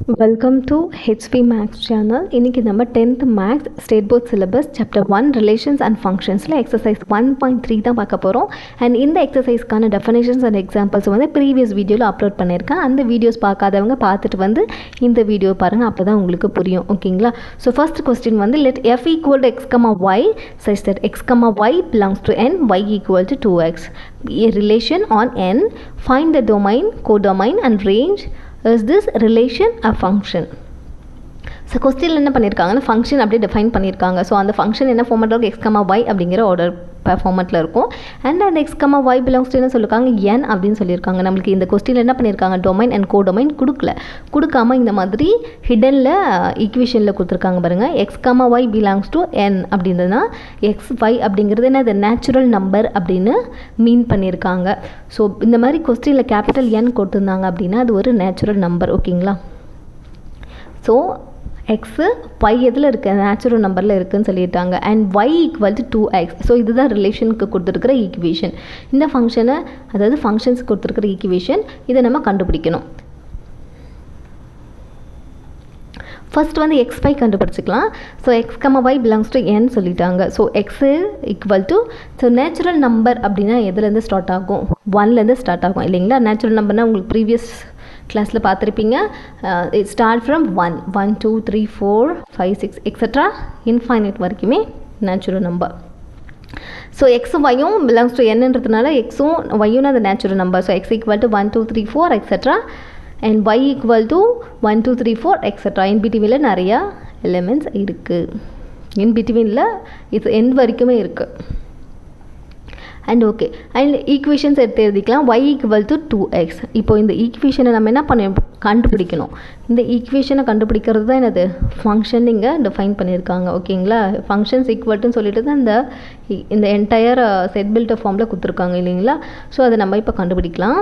Welcome to HP maths channel. இன்றைக்கி நம்ம 10th maths state board syllabus chapter 1 relations and ஃபங்க்ஷன்ஸில் exercise 1.3 தான் பார்க்க போகிறோம். அண்ட் இந்த எக்ஸசைஸ்க்கான டெஃபினேஷன்ஸ் அண்ட் எக்ஸாம்பிள்ஸ் வந்து ப்ரீவியஸ் வீடியோவில் அப்லோட் பண்ணியிருக்கேன். அந்த வீடியோஸ் பார்க்காதவங்க பார்த்துட்டு வந்து இந்த வீடியோ பாருங்கள், அப்போ தான் உங்களுக்கு புரியும். ஓகேங்களா? ஸோ ஃபர்ஸ்ட் கொஸ்டின் வந்து let f equal to x, y such that x, y belongs to n, y equal to 2x. A relation on n, find the domain, codomain and range. Is this relation a function? So கொஸ்டினில் என்ன பண்ணியிருக்காங்கன்னா function அப்படியே define பண்ணியிருக்காங்க. So அந்த function என்ன ஃபார்மேட்டில் இருக்கும், x comma y அப்படிங்கிற ஆர்டர் ஃபார்மேட்டில் இருக்கும். அண்ட் அந்த x comma y belongs to என்ன சொல்லியிருக்காங்க, என் அப்படின்னு சொல்லியிருக்காங்க. நம்மளுக்கு இந்த கொஸ்டினில் என்ன பண்ணியிருக்காங்க, டொமைன் அண்ட் கோடொமைன் கொடுக்காம இந்த மாதிரி ஹிடனில் ஈக்குவேஷனில் கொடுத்துருக்காங்க பாருங்கள். X comma y belongs to N அப்படின்றதுனா எக்ஸ் ஒய் அப்படிங்கிறது என்ன, அது நேச்சுரல் நம்பர் அப்படின்னு மீன் பண்ணியிருக்காங்க. ஸோ இந்த மாதிரி கொஸ்டினில் கேபிட்டல் என் கொடுத்துருந்தாங்க அப்படின்னா அது ஒரு நேச்சுரல் நம்பர். ஓகேங்களா? ஸோ எக்ஸு ஒய் எதில் இருக்குது, நேச்சுரல் நம்பரில் இருக்குதுன்னு சொல்லிட்டாங்க. And y equal to 2x. So இதுதான் ரிலேஷனுக்கு கொடுத்துருக்கிற ஈக்குவேஷன். இந்த ஃபங்க்ஷனை, அதாவது ஃபங்க்ஷன்ஸ் கொடுத்துருக்கிற ஈக்குவேஷன், இதை நம்ம கண்டுபிடிக்கணும். ஃபர்ஸ்ட் வந்து எக்ஸ் ஒய் கண்டுபிடிச்சிக்கலாம். So x comma y belongs to N சொல்லிட்டாங்க. So x equal to, so natural number அப்படின்னா எதுலேருந்து ஸ்டார்ட் ஆகும், 1லேருந்து ஸ்டார்ட் ஆகும் இல்லைங்களா? நேச்சுரல் நம்பர்னால் உங்களுக்கு ப்ரீவியஸ் கிளாஸில் பார்த்துருப்பீங்க. It start from 1, 1, 2, 3, 4, 5, 6 extra infinite வரைக்குமே நேச்சுரல் நம்பர். ஸோ எக்ஸும் ஒய்யும் பிலாங்ஸ் டு என்னன்றதுனால எக்ஸும் ஒய்யும் அது natural number. So x equal to 1, 2, 3, 4 extra and y equal to 1, 2, 3, 4 extra. In பிட்வீனில் நிறையா எலிமெண்ட்ஸ் இருக்குது. இன் பிட்வீனில் இது எண்ட் வரைக்குமே இருக்குது. அண்ட் ஓகே, அண்ட் ஈக்குவேஷன்ஸ் எடுத்து எழுதிக்கலாம். Y equal to 2x. இப்போது இந்த ஈக்குவேஷனை நம்ம என்ன கண்டுபிடிக்கணும். இந்த ஈக்குவேஷனை கண்டுபிடிக்கிறது தான் என்னது, ஃபங்க்ஷன் இங்கே டிஃபைன் பண்ணியிருக்காங்க. ஓகேங்களா? ஃபங்க்ஷன்ஸ் ஈக்குவல்ட்டுன்னு சொல்லிட்டு தான் இந்த என்டையர் செட் பில்ட் ஃபார்மில் கொடுத்துருக்காங்க இல்லைங்களா? ஸோ அதை நம்ம இப்போ கண்டுபிடிக்கலாம்.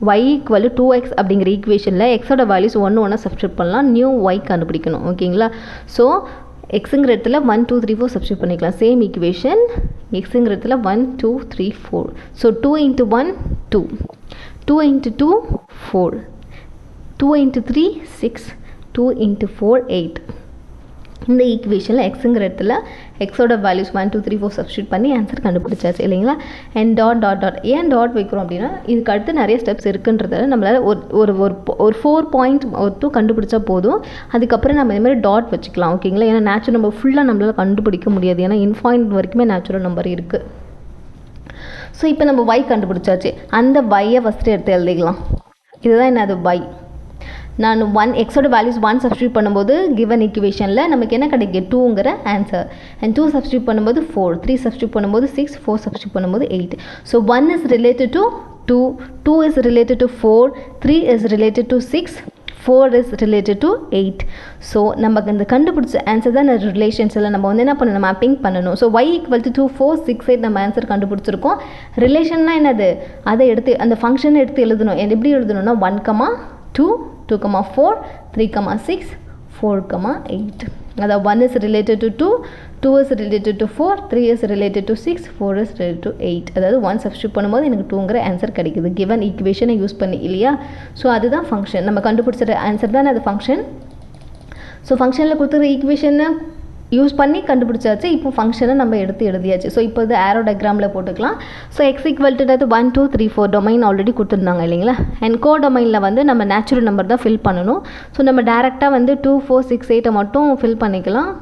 ஒய் ஈக்குவல் டு 2x அப்படிங்கிற ஈக்குவேஷனில் எக்ஸோட வேல்யூஸ் ஒன்று சப்ஸ்டியூட் பண்ணலாம், நியூ ஒய் கண்டுபிடிக்கணும். ஓகேங்களா? ஸோ எக்ஸுங்கிற இடத்துல 1, 2, 3, 4 சப்ஸ்டியூட் பண்ணிக்கலாம். சேம் ஈக்குவேஷன் எக்ஸுங்கிற இடத்துல 1, 2, 3, 4. So 2 into 1 2, 2 into 2 4, 2 into 3 6, 2 into 4 8. இந்த ஈக்குவேஷனில் எக்ஸுங்கிற இடத்துல எக்ஸோட வேல்யூஸ் 1, 2, 3, 4 சப்ஸ்டியூட் பண்ணி ஆன்சர் கண்டுபிடிச்சாச்சு இல்லைங்களா? அண்ட் டாட் ஏன் டாட் வைக்கிறோம் அப்படின்னா இதுக்கு அடுத்து நிறைய ஸ்டெப்ஸ் இருக்குன்றதால நம்மளால் ஒரு 4.2 கண்டுபிடிச்சா போதும். அதுக்கப்புறம் நம்ம இதுமாதிரி டாட் வச்சுக்கலாம். ஓகேங்களா? ஏன்னா நேச்சுரல் நம்பர் ஃபுல்லாக நம்மளால் கண்டுபிடிக்க முடியாது, ஏன்னா இன்ஃபைனைட் வரைக்குமே நேச்சுரல் நம்பர் இருக்குது. ஸோ இப்போ நம்ம ஒய் கண்டுபிடிச்சாச்சு. அந்த ஒய்யை ஃபஸ்ட்டு எடுத்து எழுதிக்கலாம். இதுதான் என்ன, அது ஒய். நான் எக்ஸோட வேல்யூஸ் 1 சப்ஸ்டியூட் பண்ணும்போது கிவன் ஈக்குவேஷனில் நமக்கு என்ன கிடைக்கும், 2ங்கிற ஆன்சர். அண்ட் 2 சப்ஸ்டியூட் பண்ணும்போது 4, 3 சப்ஸ்டியூட் பண்ணும்போது 6, 4 சப்ஸ்டியூட் பண்ணும்போது 8. So 1 is related to 2, 2 is related to 4, 3 is related to 6, 4 is related to 8. So நமக்கு இந்த கண்டுபிடிச்ச ஆன்சர் தான் ரிலேஷன்ஸில் நம்ம வந்து என்ன பண்ணணும், மேப்பிங் பண்ணணும். ஸோ ஒய் ஈக்குவல் டு 2, 4, 6, 8 நம்ம ஆன்சர் கண்டுபிடிச்சிருக்கோம். ரிலேஷன்னா என்னது, அதை எடுத்து அந்த ஃபங்க்ஷனை எடுத்து எழுதணும். எப்படி எழுதணும்னா 1, 2, 2, 4, 3, 6, 4, 8. அதாவது 1 is related to 2, 2 is related to 4, 3 is related to 6, 4 is related to 8. அதாவது 1 சப்ஸ்டியூட் பண்ணும்போது எனக்கு 2ங்கிற ஆன்சர் கிடைக்குது கிவன் ஈக்குவேஷனை யூஸ் பண்ணி இல்லையா? ஸோ அதுதான் ஃபங்க்ஷன். நம்ம கண்டுபிடிச்ச ஆன்சர் தான் அது ஃபங்க்ஷன். ஸோ ஃபங்க்ஷனில் கொடுத்துருக்க ஈக்குவேஷனை யூஸ் பண்ணி கண்டுபிடிச்சாச்சு. இப்போ ஃபங்க்ஷனை நம்ம எடுத்து எழுதியாச்சு. ஸோ இப்போ இது ஆரோ டயக்ராமில் போட்டுக்கலாம். So x equal to 1, 2, 3, 4 domain already கொடுத்துருந்தாங்க இல்லைங்களா? அண்ட் கோ டொமைனில் வந்து நம்ம நேச்சுரல் நம்பர் தான் ஃபில் பண்ணணும். ஸோ நம்ம டேரெக்டாக வந்து 2, 4, 6, 8 மட்டும் ஃபில் பண்ணிக்கலாம்.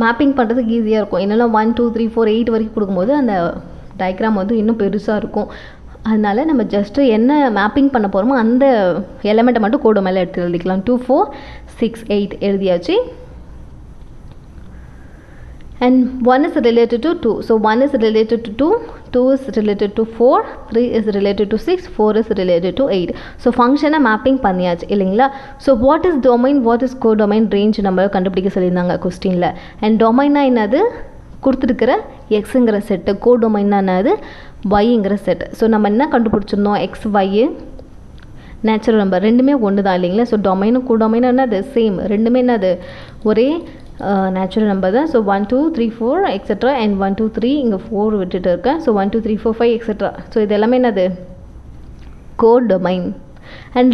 மேப்பிங் பண்ணுறதுக்கு ஈஸியாக இருக்கும். என்னெல்லாம் 1, 2, 3, 4, 8 வரைக்கும் கொடுக்கும்போது அந்த டயக்ராம் வந்து இன்னும் பெருசாக இருக்கும். அதனால் நம்ம ஜஸ்ட்டு என்ன மேப்பிங் பண்ண போகிறோமோ அந்த எலமெண்ட்டை மட்டும் கோ டொமைனில் எடுத்து எழுதிக்கலாம். 2, 4, 6, 8 எழுதியாச்சு. And 1 is related to 2. So 1 is related to 2, 2 is related to 4, 3 is related to 6, 4 is related to 8. So ஃபங்க்ஷனை மேப்பிங் பண்ணியாச்சு இல்லைங்களா? So what is domain, what is codomain, range நம்ம கண்டுபிடிக்க சொல்லியிருந்தாங்க கொஸ்டினில். அண்ட் டொமைனா என்னது, கொடுத்துருக்கிற எக்ஸுங்கிற செட்டு. கோ டொமைன்னா என்னது, ஒய்ங்கிற செட்டு. ஸோ நம்ம என்ன கண்டுபிடிச்சிருந்தோம், எக்ஸ் ஒய் நேச்சுரல் நம்பர் ரெண்டுமே ஒன்று தான் இல்லைங்களா? ஸோ டொமைனும் கோ டொமைனும் என்னது, சேம். ரெண்டுமே என்னது, ஒரே நேச்சுரல் நம்பர் தான். ஸோ 1, 2, 3, 4 எக்ஸட்ரா அண்ட் 1, 2, 3 இங்கே 4 விட்டுட்டு இருக்கேன். So 1, 2, 3, 4, 5 extra. ஸோ இது எல்லாமே என்னது, கோ டொமைன். அண்ட்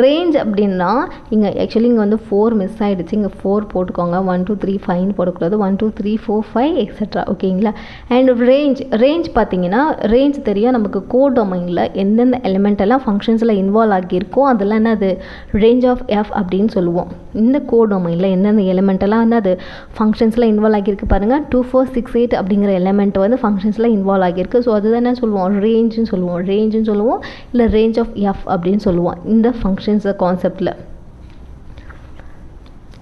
ரேஞ்ச் அப்படின்னா இங்கே ஆக்சுவலி இங்கே வந்து 4 மிஸ் ஆகிடுச்சு, இங்கே 4 போட்டுக்கோங்க. 1 2 3 5 போடக்கூடாது, 1 2 3 4 5 எக்ஸெட்ரா. ஓகேங்களா. அண்ட் ரேஞ்ச் பார்த்தீங்கன்னா ரேஞ்ச் தெரியும் நமக்கு கோடொமைனில் எந்தெந்த எலிமெண்ட் எல்லாம் ஃபங்க்ஷன்ஸில் இன்வால்வ் ஆகியிருக்கோ அதெல்லாம் என்னது ரேஞ்ச் ஆஃப் எஃப் அப்படின்னு சொல்லுவோம். இந்த கோடொமைனில் எந்தெந்த எலிமெண்ட் எல்லாம் என்னது ஃபங்க்ஷன்ஸில் இன்வால்வ் ஆகியிருக்கு பாருங்கள். 2 4 6 8 அப்படிங்கிற எலிமெண்ட் வந்து ஃபங்க்ஷன்ஸில் இன்வால்வ் ஆகியிருக்கு. ஸோ அதுதான் என்ன சொல்லுவோம் ரேஞ்சுன்னு சொல்லுவோம் இல்லை ரேஞ்ச் ஆஃப் எஃப் அப்படின்னு சொல்லுவோம் இந்த ஃபங்க்ஷன்ஸ் கான்செப்டில்.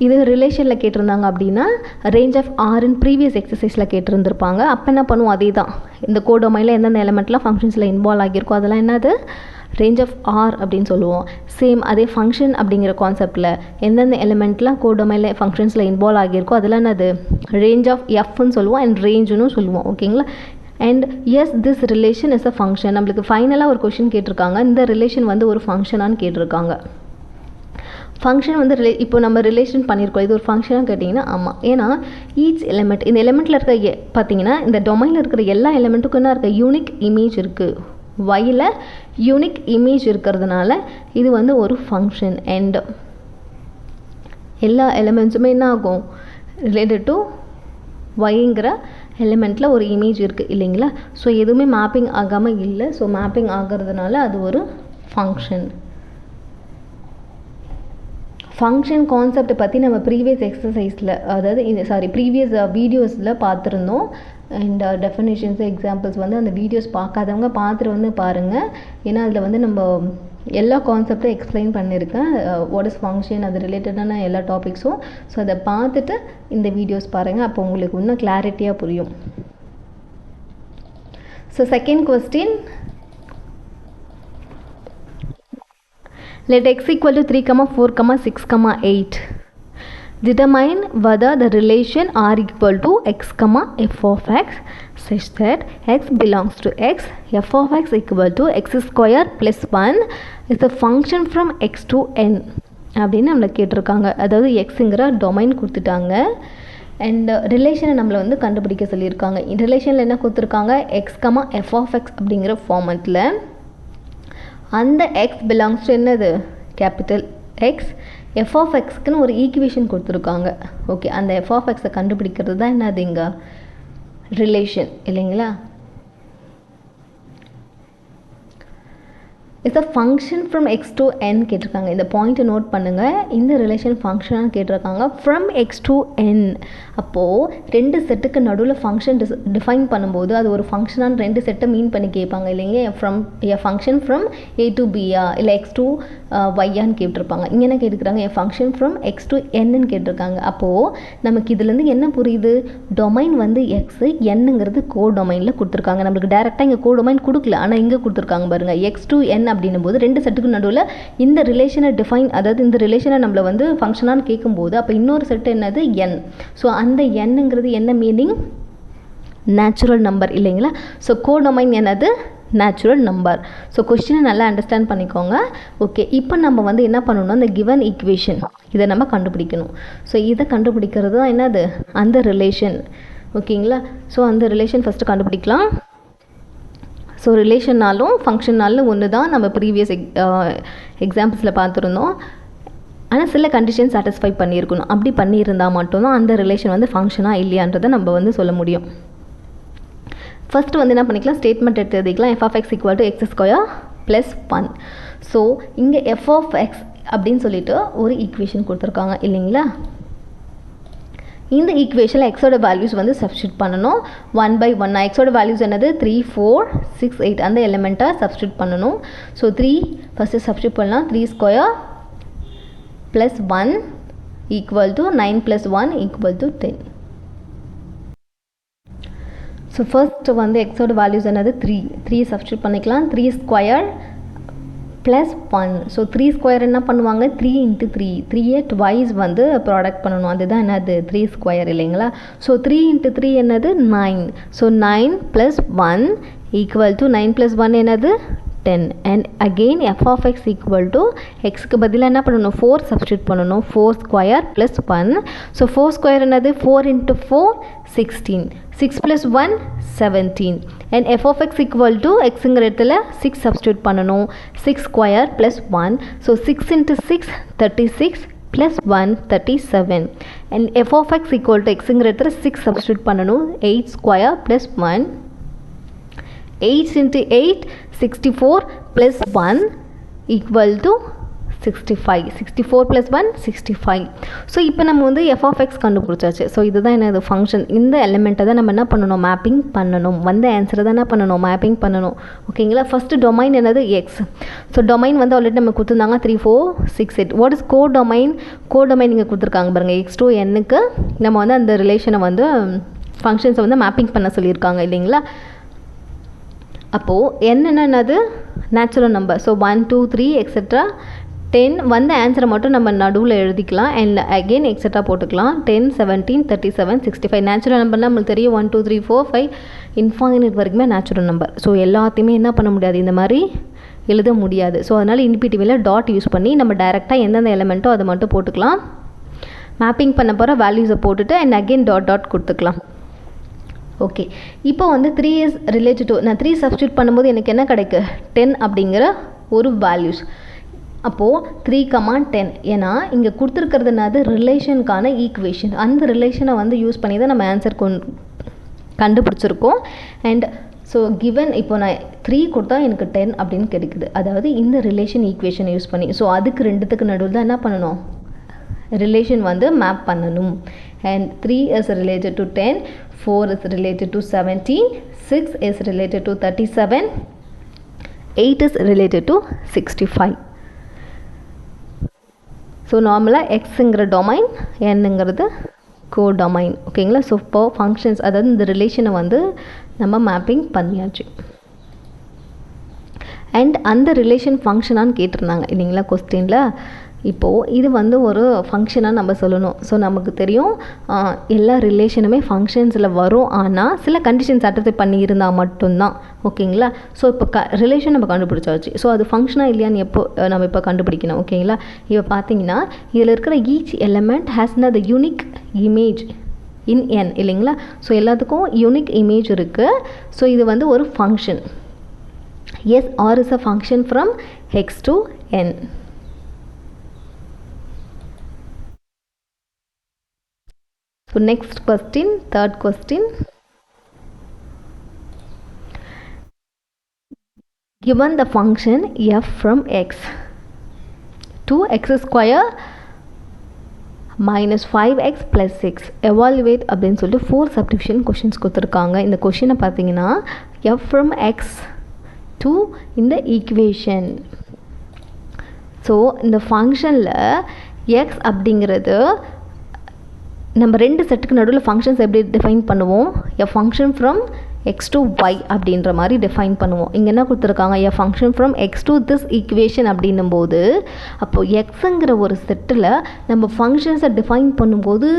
இது ரிலேஷனில் கேட்டிருந்தாங்க அப்படின்னா ரேஞ்ச் ஆஃப் ஆர்ன்னு ப்ரீவியஸ் எக்ஸசைஸில் கேட்டிருந்துருப்பாங்க. அப்போ என்ன பண்ணுவோம் அதே தான், இந்த கோடொமைனில் எந்தெந்த எலிமெண்ட்லாம் ஃபங்க்ஷன்ஸில் இன்வால்வ் ஆகியிருக்கோ அதெல்லாம் என்னது ரேஞ்ச் ஆஃப் ஆர் அப்படின்னு சொல்லுவோம். சேம் அதே ஃபங்க்ஷன் அப்படிங்கிற கான்செப்டில் எந்தெந்த எலிமெண்ட்லாம் கோடொமைனில் ஃபங்க்ஷன்ஸில் இன்வால்வ் ஆகியிருக்கோ அதெல்லாம் என்னது ரேஞ்ச் ஆஃப் எஃப்னு சொல்லுவோம் அண்ட் ரேஞ்சுன்னு சொல்லுவோம். ஓகேங்களா. And yes this relation is a function. நம்மளுக்கு ஃபைனலாக ஒரு கொஷின் கேட்டிருக்காங்க, இந்த ரிலேஷன் வந்து ஒரு ஃபங்க்ஷனான்னு கேட்டிருக்காங்க. ஃபங்க்ஷன் வந்து இப்போ நம்ம ரிலேஷன் பண்ணியிருக்கோம், இது ஒரு ஃபங்க்ஷனாக கேட்டிங்கன்னா ஆமாம். ஏன்னா ஈச் எலிமெண்ட் இந்த எலிமெண்ட்டில் இருக்க பார்த்தீங்கன்னா இந்த டொமைனில் இருக்கிற எல்லா எலிமெண்ட்டுக்கும் என்ன இருக்குது யூனிக் இமேஜ் இருக்குது. ஒயில் யூனிக் இமேஜ் இருக்கிறதுனால இது வந்து ஒரு ஃபங்க்ஷன். அண்ட் எல்லா எலிமெண்ட்ஸுமே என்ன ஆகும் ரிலேட்டட் டு ஒய்ங்கிற எலிமெண்ட்டில் ஒரு இமேஜ் இருக்குது இல்லைங்களா. ஸோ எதுவுமே மேப்பிங் ஆகாமல் இல்லை. ஸோ மேப்பிங் ஆகிறதுனால அது ஒரு ஃபங்க்ஷன். ஃபங்க்ஷன் கான்செப்ட் பற்றி நம்ம ப்ரீவியஸ் எக்ஸசைஸில் அதாவது ப்ரீவியஸ் வீடியோஸில் பார்த்துருந்தோம். அண்ட் டெஃபினேஷன்ஸ் எக்ஸாம்பிள்ஸ் வந்து அந்த வீடியோஸ் பார்க்காதவங்க பார்த்துட்டு வந்து பாருங்கள். ஏன்னா அதில் வந்து நம்ம எல்லா கான்செப்டும் எக்ஸ்பிளைன் பண்ணியிருக்கேன், வாட் இஸ் ஃபங்க்ஷன் அது ரிலேட்டடான எல்லா டாபிக்ஸும். ஸோ அதை பார்த்துட்டு இந்த வீடியோஸ் பாருங்கள், அப்போ உங்களுக்கு இன்னும் கிளாரிட்டியாக புரியும். So second question, let x equal to 3, 4, 6, 8. Determine whether the relation r equal to x, f of x such that x belongs to x, f of x equal to x square plus 1 is a function from x to n அப்படின்னு நம்மளை கேட்டிருக்காங்க. அதாவது எக்ஸுங்கிற domain கொடுத்துட்டாங்க and ரிலேஷனை நம்மளை வந்து கண்டுபிடிக்க சொல்லியிருக்காங்க. ரிலேஷனில் என்ன கொடுத்துருக்காங்க x, f of x அப்படிங்கிற ஃபார்மெட்டில் அந்த x belongs to என்னது கேபிட்டல் எக்ஸ், எஃப் ஆஃப் எக்ஸ்க்குன்னு ஒரு ஈக்குவேஷன் கொடுத்துருக்காங்க. ஓகே, அந்த எஃப் ஆஃப் எக்ஸை கண்டுபிடிக்கிறது தான் என்னது இங்கே ரிலேஷன் இல்லைங்களா. It's a function from x to N கேட்டிருக்காங்க. இந்த பாயிண்ட்டை நோட் பண்ணுங்கள். இந்த ரிலேஷன் ஃபங்க்ஷனாக கேட்டிருக்காங்க ஃப்ரம் எக்ஸ் டு என். அப்போது ரெண்டு செட்டுக்கு நடுவில் ஃபங்க்ஷன் டிஃபைன் பண்ணும்போது அது ஒரு ஃபங்க்ஷனான ரெண்டு செட்டை மீன் பண்ணி கேட்பாங்க இல்லைங்க. A function from A to பியா இல்லை எக்ஸ் டு ஒய்யான்னு கேட்டிருப்பாங்க. இங்கே என்ன கேட்டுக்கிறாங்க a function from x to என்னன்னு கேட்டிருக்காங்க. அப்போது நமக்கு இதுலேருந்து என்ன புரியுது, டொமைன் வந்து எக்ஸு, என்னங்கிறது கோ டொமைனில் கொடுத்துருக்காங்க. நம்மளுக்கு டேரெக்டாக இங்கே கோ டொமைன் கொடுக்கல, ஆனால் இங்கே கொடுத்துருக்காங்க பாருங்கள் எக்ஸ் டு என் அப்படின்னும் போது ரெண்டு செட்டுக்கு நடுவில் இந்த ரிலேஷனை டிஃபைன், அதாவது இந்த ரிலேஷனை நம்மளை வந்து ஃபங்க்ஷனான்னு கேட்கும்போது அப்போ இன்னொரு செட்டு என்னது என். ஸோ அந்த என்னங்கிறது என்ன மீனிங் நேச்சுரல் நம்பர் இல்லைங்களா. ஸோ கோடொமைன் என்னது நேச்சுரல் நம்பர். ஸோ கொஸ்டினை நல்லா அண்டர்ஸ்டாண்ட் பண்ணிக்கோங்க. ஓகே, இப்போ நம்ம வந்து என்ன பண்ணணும்னா இந்த கிவன் ஈக்குவேஷன் இதை நம்ம கண்டுபிடிக்கணும். ஸோ இதை கண்டுபிடிக்கிறது தான் என்னது அந்த ரிலேஷன். ஓகேங்களா. ஸோ அந்த ரிலேஷன் ஃபஸ்ட்டு கண்டுபிடிக்கலாம். ஸோ ரிலேஷன்னாலும் ஃபங்க்ஷன்னாலும் ஒன்று தான் நம்ம ப்ரீவியஸ் எக்ஸாம்பிள்ஸில் பார்த்துருந்தோம். ஆனால் சில கண்டிஷன் சாட்டிஸ்ஃபை பண்ணியிருக்கணும். அப்படி பண்ணியிருந்தால் மட்டும்தான் அந்த ரிலேஷன் வந்து ஃபங்க்ஷனாக இல்லையான்றதை நம்ம வந்து சொல்ல முடியும். ஃபஸ்ட்டு வந்து என்ன பண்ணிக்கலாம், ஸ்டேட்மெண்ட் எடுத்து எழுதிக்கலாம். F of x equal to x square plus 1. So இங்கே எஃப் ஆஃப் எக்ஸ் அப்படின்னு சொல்லிட்டு ஒரு ஈக்குவேஷன் கொடுத்துருக்காங்க இல்லைங்களா. இந்த ஈக்குவேஷனில் எக்ஸோட வேல்யூஸ் வந்து சப்ஸ்டியூட் பண்ணணும் 1 by 1. எக்ஸோட வேல்யூஸ் என்னது 3 4 6 8 அந்த எலிமெண்ட்டை சப்ஸ்டியூட் பண்ணணும். ஸோ 3 ஃபஸ்ட்டு சப்ஸ்டியூட் பண்ணலாம். 3 square plus 1 equal to 9 + 1 equal to 10. So first வந்து எக்ஸோட வேல்யூஸ் என்னது 3 சப்ஸ்டியூட் பண்ணிக்கலாம். 3 ஸ்கொயர் ப்ளஸ் 1. ஸோ 3 ஸ்கொயர் என்ன பண்ணுவாங்க 3 × 3 3 ட்வைஸ் வந்து ப்ராடக்ட் பண்ணணும். அதுதான் என்னது 3 ஸ்கொயர் இல்லைங்களா. ஸோ 3 × 3 என்னது 9. ஸோ 9 + 1 ஈக்குவல் டு 9 + 1 என்னது 10 and again f of x equal to xக்கு பதிலா என்ன பண்ணணும் 4 substitute பண்ணணும் 4 square plus 1 so 4 square என்னது 4 into 4 16 6 plus 1 17 and f of x equal to xங்கிற இடத்துல 6 substitute பண்ணணும் 6 square plus 1 so 6 into 6 36 plus 1 37 and f of x equal to xங்கிற இடத்துல 6 substitute பண்ணணும் 8 square plus 1 8 into 8 64 plus 1 equal to 65 64 plus 1 65 so இப்போ நம்ம வந்து f of x கண்டுபிடிச்சாச்சு so இதுதான் என்னது ஃபங்க்ஷன் இந்த எலிமெண்ட்டை தான் நம்ம என்ன பண்ணணும் மேப்பிங் பண்ணணும் வந்த ஆன்சரை தான் என்ன பண்ணணும் மேப்பிங் பண்ணணும் ஓகேங்களா ஃபஸ்ட்டு டொமைன் என்னது எக்ஸ் ஸோ டொமைன் வந்து ஆல்ரெடி நம்ம கொடுத்துருந்தாங்க 3 4 6 8 வாட் இஸ் கோடொமைன் இங்கே கொடுத்துருக்காங்க பாருங்கள் x to n-க்கு நம்ம வந்து அந்த ரிலேஷனை வந்து ஃபங்க்ஷன்ஸை வந்து மேப்பிங் பண்ண சொல்லியிருக்காங்க இல்லைங்களா அப்போது என்னென்னது நேச்சுரல் நம்பர் ஸோ 1 2 3 எக்ஸெட்ரா 10 வந்த ஆன்சரை மட்டும் நம்ம நடுவில் எழுதிக்கலாம் அண்ட் அகெயின் எக்ஸெட்ரா போட்டுக்கலாம் 10 17 37 65 நேச்சுரல் நம்பர்னால் நம்மளுக்கு தெரியும் 1 2 3 4 5 இன்ஃபைனைட் வரைக்குமே நேச்சுரல் நம்பர் ஸோ எல்லாத்தையுமே என்ன பண்ண முடியாது இந்த மாதிரி எழுத முடியாது ஸோ அதனால் இன்பிடிவியில் டாட் யூஸ் பண்ணி நம்ம டைரெக்டாக எந்தெந்த எலிமெண்ட்டோ அதை மட்டும் போட்டுக்கலாம் மேப்பிங் பண்ண போகிற வேல்யூஸை போட்டுட்டு அண்ட் அகெயின் டாட் கொடுத்துக்கலாம் ஓகே இப்போ வந்து 3 இஸ் ரிலேட்டட் டு நான் 3 சப்ஸ்டியூட் பண்ணும்போது எனக்கு என்ன கிடைக்கு 10 அப்படிங்கிற ஒரு வேல்யூஸ் அப்போது 3, 10 ஏன்னா இங்கே கொடுத்துருக்கிறதுனாது ரிலேஷனுக்கான ஈக்குவேஷன் அந்த ரிலேஷனை வந்து யூஸ் பண்ணி தான் நம்ம ஆன்சர் கண்டுபிடிச்சிருக்கோம் அண்ட் ஸோ கிவன் இப்போ நான் 3 கொடுத்தா எனக்கு 10 அப்படின்னு கிடைக்குது அதாவது இந்த ரிலேஷன் ஈக்குவேஷனை யூஸ் பண்ணி ஸோ அதுக்கு ரெண்டுத்துக்கு நடுவில் தான் என்ன பண்ணணும் ரிலேஷன் வந்து மேப் பண்ணணும் and 3 is related to 10 4 is related to 17 6 is related to 37 8 is related to 65 so நார்மலாக எக்ஸுங்கிற டொமைன் என்னங்கிறது கோடொமைன் ஓகேங்களா ஸோ இப்போ ஃபங்க்ஷன்ஸ் அதாவது இந்த ரிலேஷனை வந்து நம்ம மேப்பிங் பண்ணியாச்சு அண்ட் அந்த ரிலேஷன் ஃபங்க்ஷனான்னு கேட்டிருந்தாங்க இல்லைங்களா கொஸ்டினில் இப்போது இது வந்து ஒரு ஃபங்க்ஷனாக நம்ம சொல்லணும் ஸோ நமக்கு தெரியும் எல்லா ரிலேஷனுமே ஃபங்க்ஷன்ஸில் வரும் ஆனால் சில கண்டிஷன் சாட்டிஸ்ஃபை பண்ணியிருந்தால் மட்டும்தான் ஓகேங்களா ஸோ இப்போ ரிலேஷன் நம்ம கண்டுபிடிச்சாச்சு ஸோ அது ஃபங்க்ஷனாக இல்லையான்னு எப்போ நம்ம இப்போ கண்டுபிடிக்கணும் ஓகேங்களா இப்போ பார்த்தீங்கன்னா இதில் இருக்கிற ஈச் எலிமெண்ட் ஹேஸ்னா the unique image in N இல்லைங்களா ஸோ எல்லாத்துக்கும் யூனிக் இமேஜ் இருக்குது ஸோ இது வந்து ஒரு function s r is a function from x to n So next question, third question. Given the function f from x to x square minus 5x plus 6 evaluate அப்படின்னு சொல்லிட்டு 4 subdivision questions கொடுத்துருக்காங்க இந்த கொஷினை பார்த்தீங்கன்னா f from x to இந்த equation so இந்த ஃபங்க்ஷனில் x அப்படிங்கிறது நம்ம ரெண்டு செட்டுக்கு நடுவில் ஃபங்க்ஷன்ஸ் எப்படி டிஃபைன் பண்ணுவோம் a function from x to y அப்படின்ற மாதிரி டிஃபைன் பண்ணுவோம் இங்கே என்ன கொடுத்துருக்காங்க a function from x to this equation அப்படின்னும் போது அப்போது எக்ஸுங்கிற ஒரு செட்டில் நம்ம ஃபங்க்ஷன்ஸை டிஃபைன் பண்ணும்போது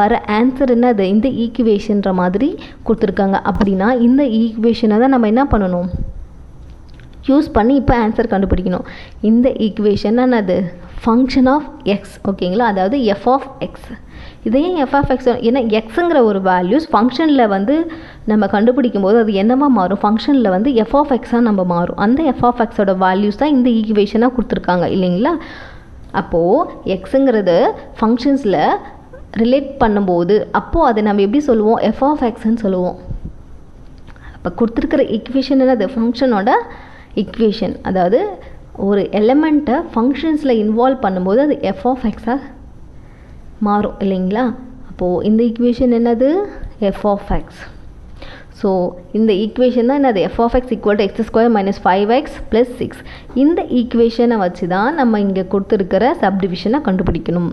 வர ஆன்சர் என்னது இந்த ஈக்குவேஷன்ற மாதிரி கொடுத்துருக்காங்க அப்படின்னா இந்த ஈக்குவேஷனை தான் நம்ம என்ன பண்ணணும் யூஸ் பண்ணி இப்போ ஆன்சர் கண்டுபிடிக்கணும் இந்த ஈக்குவேஷன் என்னது ஃபங்க்ஷன் ஆஃப் எக்ஸ் ஓகேங்களா அதாவது எஃப் ஆஃப் எக்ஸ் இதையும் எஃப் ஆஃப் எக்ஸ் ஏன்னா எக்ஸுங்கிற ஒரு வேல்யூஸ் ஃபங்க்ஷனில் வந்து நம்ம கண்டுபிடிக்கும் போது அது என்னவா மாறும் ஃபங்க்ஷனில் வந்து எஃப் ஆஃப் எக்ஸாக நம்ம மாறும் அந்த எஃப் ஆஃப் எக்ஸோட வேல்யூஸ் தான் இந்த ஈக்குவேஷனாக கொடுத்துருக்காங்க இல்லைங்களா அப்போது எக்ஸுங்கிறது ஃபங்க்ஷன்ஸில் ரிலேட் பண்ணும்போது அப்போது அதை நம்ம எப்படி சொல்லுவோம் எஃப் ஆஃப் எக்ஸ்ன்னு சொல்லுவோம் அப்போ கொடுத்துருக்கிற ஈக்குவேஷன் என்னது ஃபங்க்ஷனோட ஈக்குவேஷன் அதாவது ஒரு எலிமெண்ட்டை ஃபங்க்ஷன்ஸில் இன்வால்வ் பண்ணும்போது அது எஃப் ஆஃப் எக்ஸாக மாறும் இல்லைங்களா அப்போது இந்த ஈக்குவேஷன் என்னது எஃப் ஆஃப் எக்ஸ் ஸோ இந்த ஈக்குவேஷன் தான் என்னது f of x equal to x square minus 5x + 6 இந்த ஈக்குவேஷனை வச்சு தான் நம்ம இங்கே கொடுத்துருக்கிற சப்டிவிஷனை கண்டுபிடிக்கணும்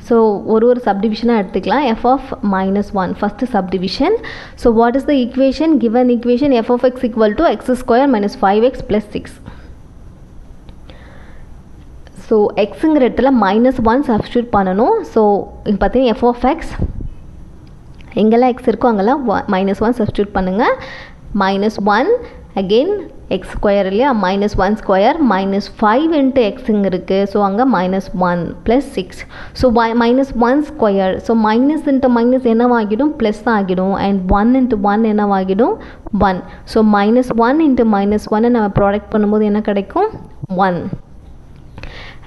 ஸோ ஒரு சப்டிவிஷனாக எடுத்துக்கலாம் f of -1 first subdivision so what is the equation given equation f of x equal to x square minus 5x + 6 so எக்ஸுங்கிற இடத்துல -1 சப்ஸ்டியூட் பண்ணணும் ஸோ இங்கே பார்த்தீங்கன்னா எஃப் ஆஃப் எக்ஸ் எங்கெல்லாம் எக்ஸ் இருக்கோ அங்கெல்லாம் -1 சப்ஸ்டியூட் பண்ணுங்கள் minus 1 again x square இல்லையா minus 1 square minus 5 into x இங்க இருக்கு ஸோ அங்கே minus 1 plus 6 so minus 1 square so minus into minus என்னவாகிடும் plus ஆகிடும் and 1 into 1 என்னவாகிடும் 1 so minus 1 into minus 1 நம்ம ப்ராடக்ட் பண்ணும்போது என்ன கிடைக்கும் 1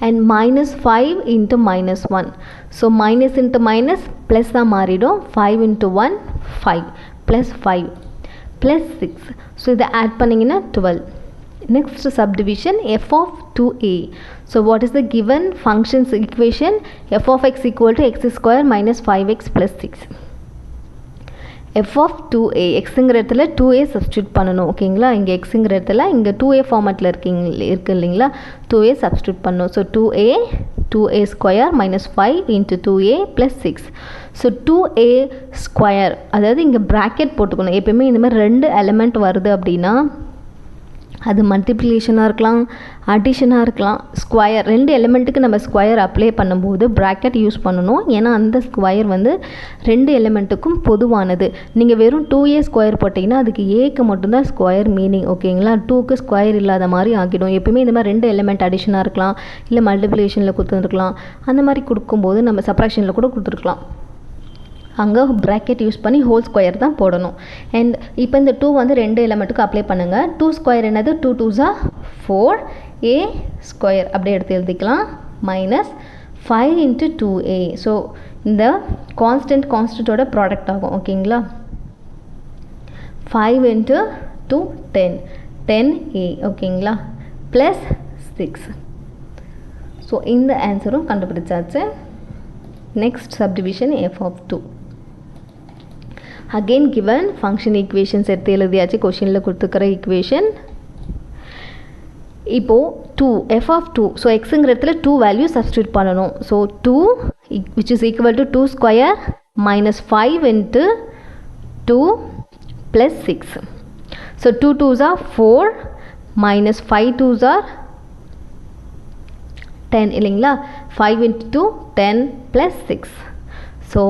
and minus 5 into minus 1 so minus into minus plus தான் மாறிடும் 5 into 1 5 plus 5 plus 6 so இதை add பண்ணிங்கன்னா 12 next subdivision f of 2a so what is the given functions equation f of x equal to x square minus 5x plus 6 f of 2a xங்கிற இடத்துல 2a substitute பண்ணணும் ஓகேங்களா இங்கே xங்கிற இடத்துல இங்கே 2a ஃபார்மேட்டில் இருக்கு இல்லைங்களா 2a substitute பண்ணணும் so 2a square minus 5 into 2a plus 6 so 2a square அதாவது இங்கே ப்ராக்கெட் போட்டுக்கணும் எப்பயுமே இந்த மாதிரி 2 எலிமெண்ட் வருது அப்படின்னா அது மல்டிப்ளிகேஷனாக இருக்கலாம் அடிஷனாக இருக்கலாம் ஸ்கொயர் 2 எலிமெண்ட்டுக்கு நம்ம ஸ்கொயர் அப்ளை பண்ணும்போது ப்ராக்கெட் யூஸ் பண்ணணும் ஏன்னா அந்த ஸ்கொயர் வந்து 2 எலிமெண்ட்டுக்கும் பொதுவானது நீங்கள் வெறும் 2a ஸ்கொயர் போட்டிங்கன்னா அதுக்கு ஏக்கு மட்டும்தான் ஸ்கொயர் மீனிங் ஓகேங்களா 2க்கு ஸ்கொயர் இல்லாத மாதிரி ஆகிடும் எப்பயுமே இந்த மாதிரி 2 எலிமெண்ட் அடிஷனாக இருக்கலாம் இல்லை மல்டிப்ளிகேஷனில் கொடுத்துருக்கலாம் அந்த மாதிரி கொடுக்கும்போது நம்ம சப்ராக்ஷனில் கூட கொடுத்துருக்கலாம் அங்கே ப்ராக்கெட் யூஸ் பண்ணி ஹோல் ஸ்கொயர் தான் போடணும் அண்ட் இப்போ இந்த 2 வந்து 2 எலிமெண்ட்டுக்கு அப்ளை பண்ணுங்கள் 2 ஸ்கொயர் என்னது 2 2s are 4 a ஸ்கொயர் அப்படியே எடுத்து எழுதிக்கலாம் மைனஸ் 5 into 2a ஸோ இந்த கான்ஸ்டன்ட்டோட ப்ராடக்ட் ஆகும் ஓகேங்களா 5 into 2 10a ஓகேங்களா ப்ளஸ் 6 ஸோ இந்த ஆன்சரும் கண்டுபிடிச்சாச்சு next subdivision f of 2 again given function equations எடுத்து எழுதியாச்சு கொஷினில் கொடுத்துக்கிற ஈக்குவேஷன் இப்போது 2 f of 2 ஸோ எக்ஸுங்கிற இடத்துல 2 வேல்யூ சப்ஸ்டியூட் பண்ணணும் so 2 which is equal to 2 square minus 5 into 2 plus 6 so 2 2s are 4 minus 5 2s are 10 இல்லைங்களா 5 into 2 10 plus 6 ஸோ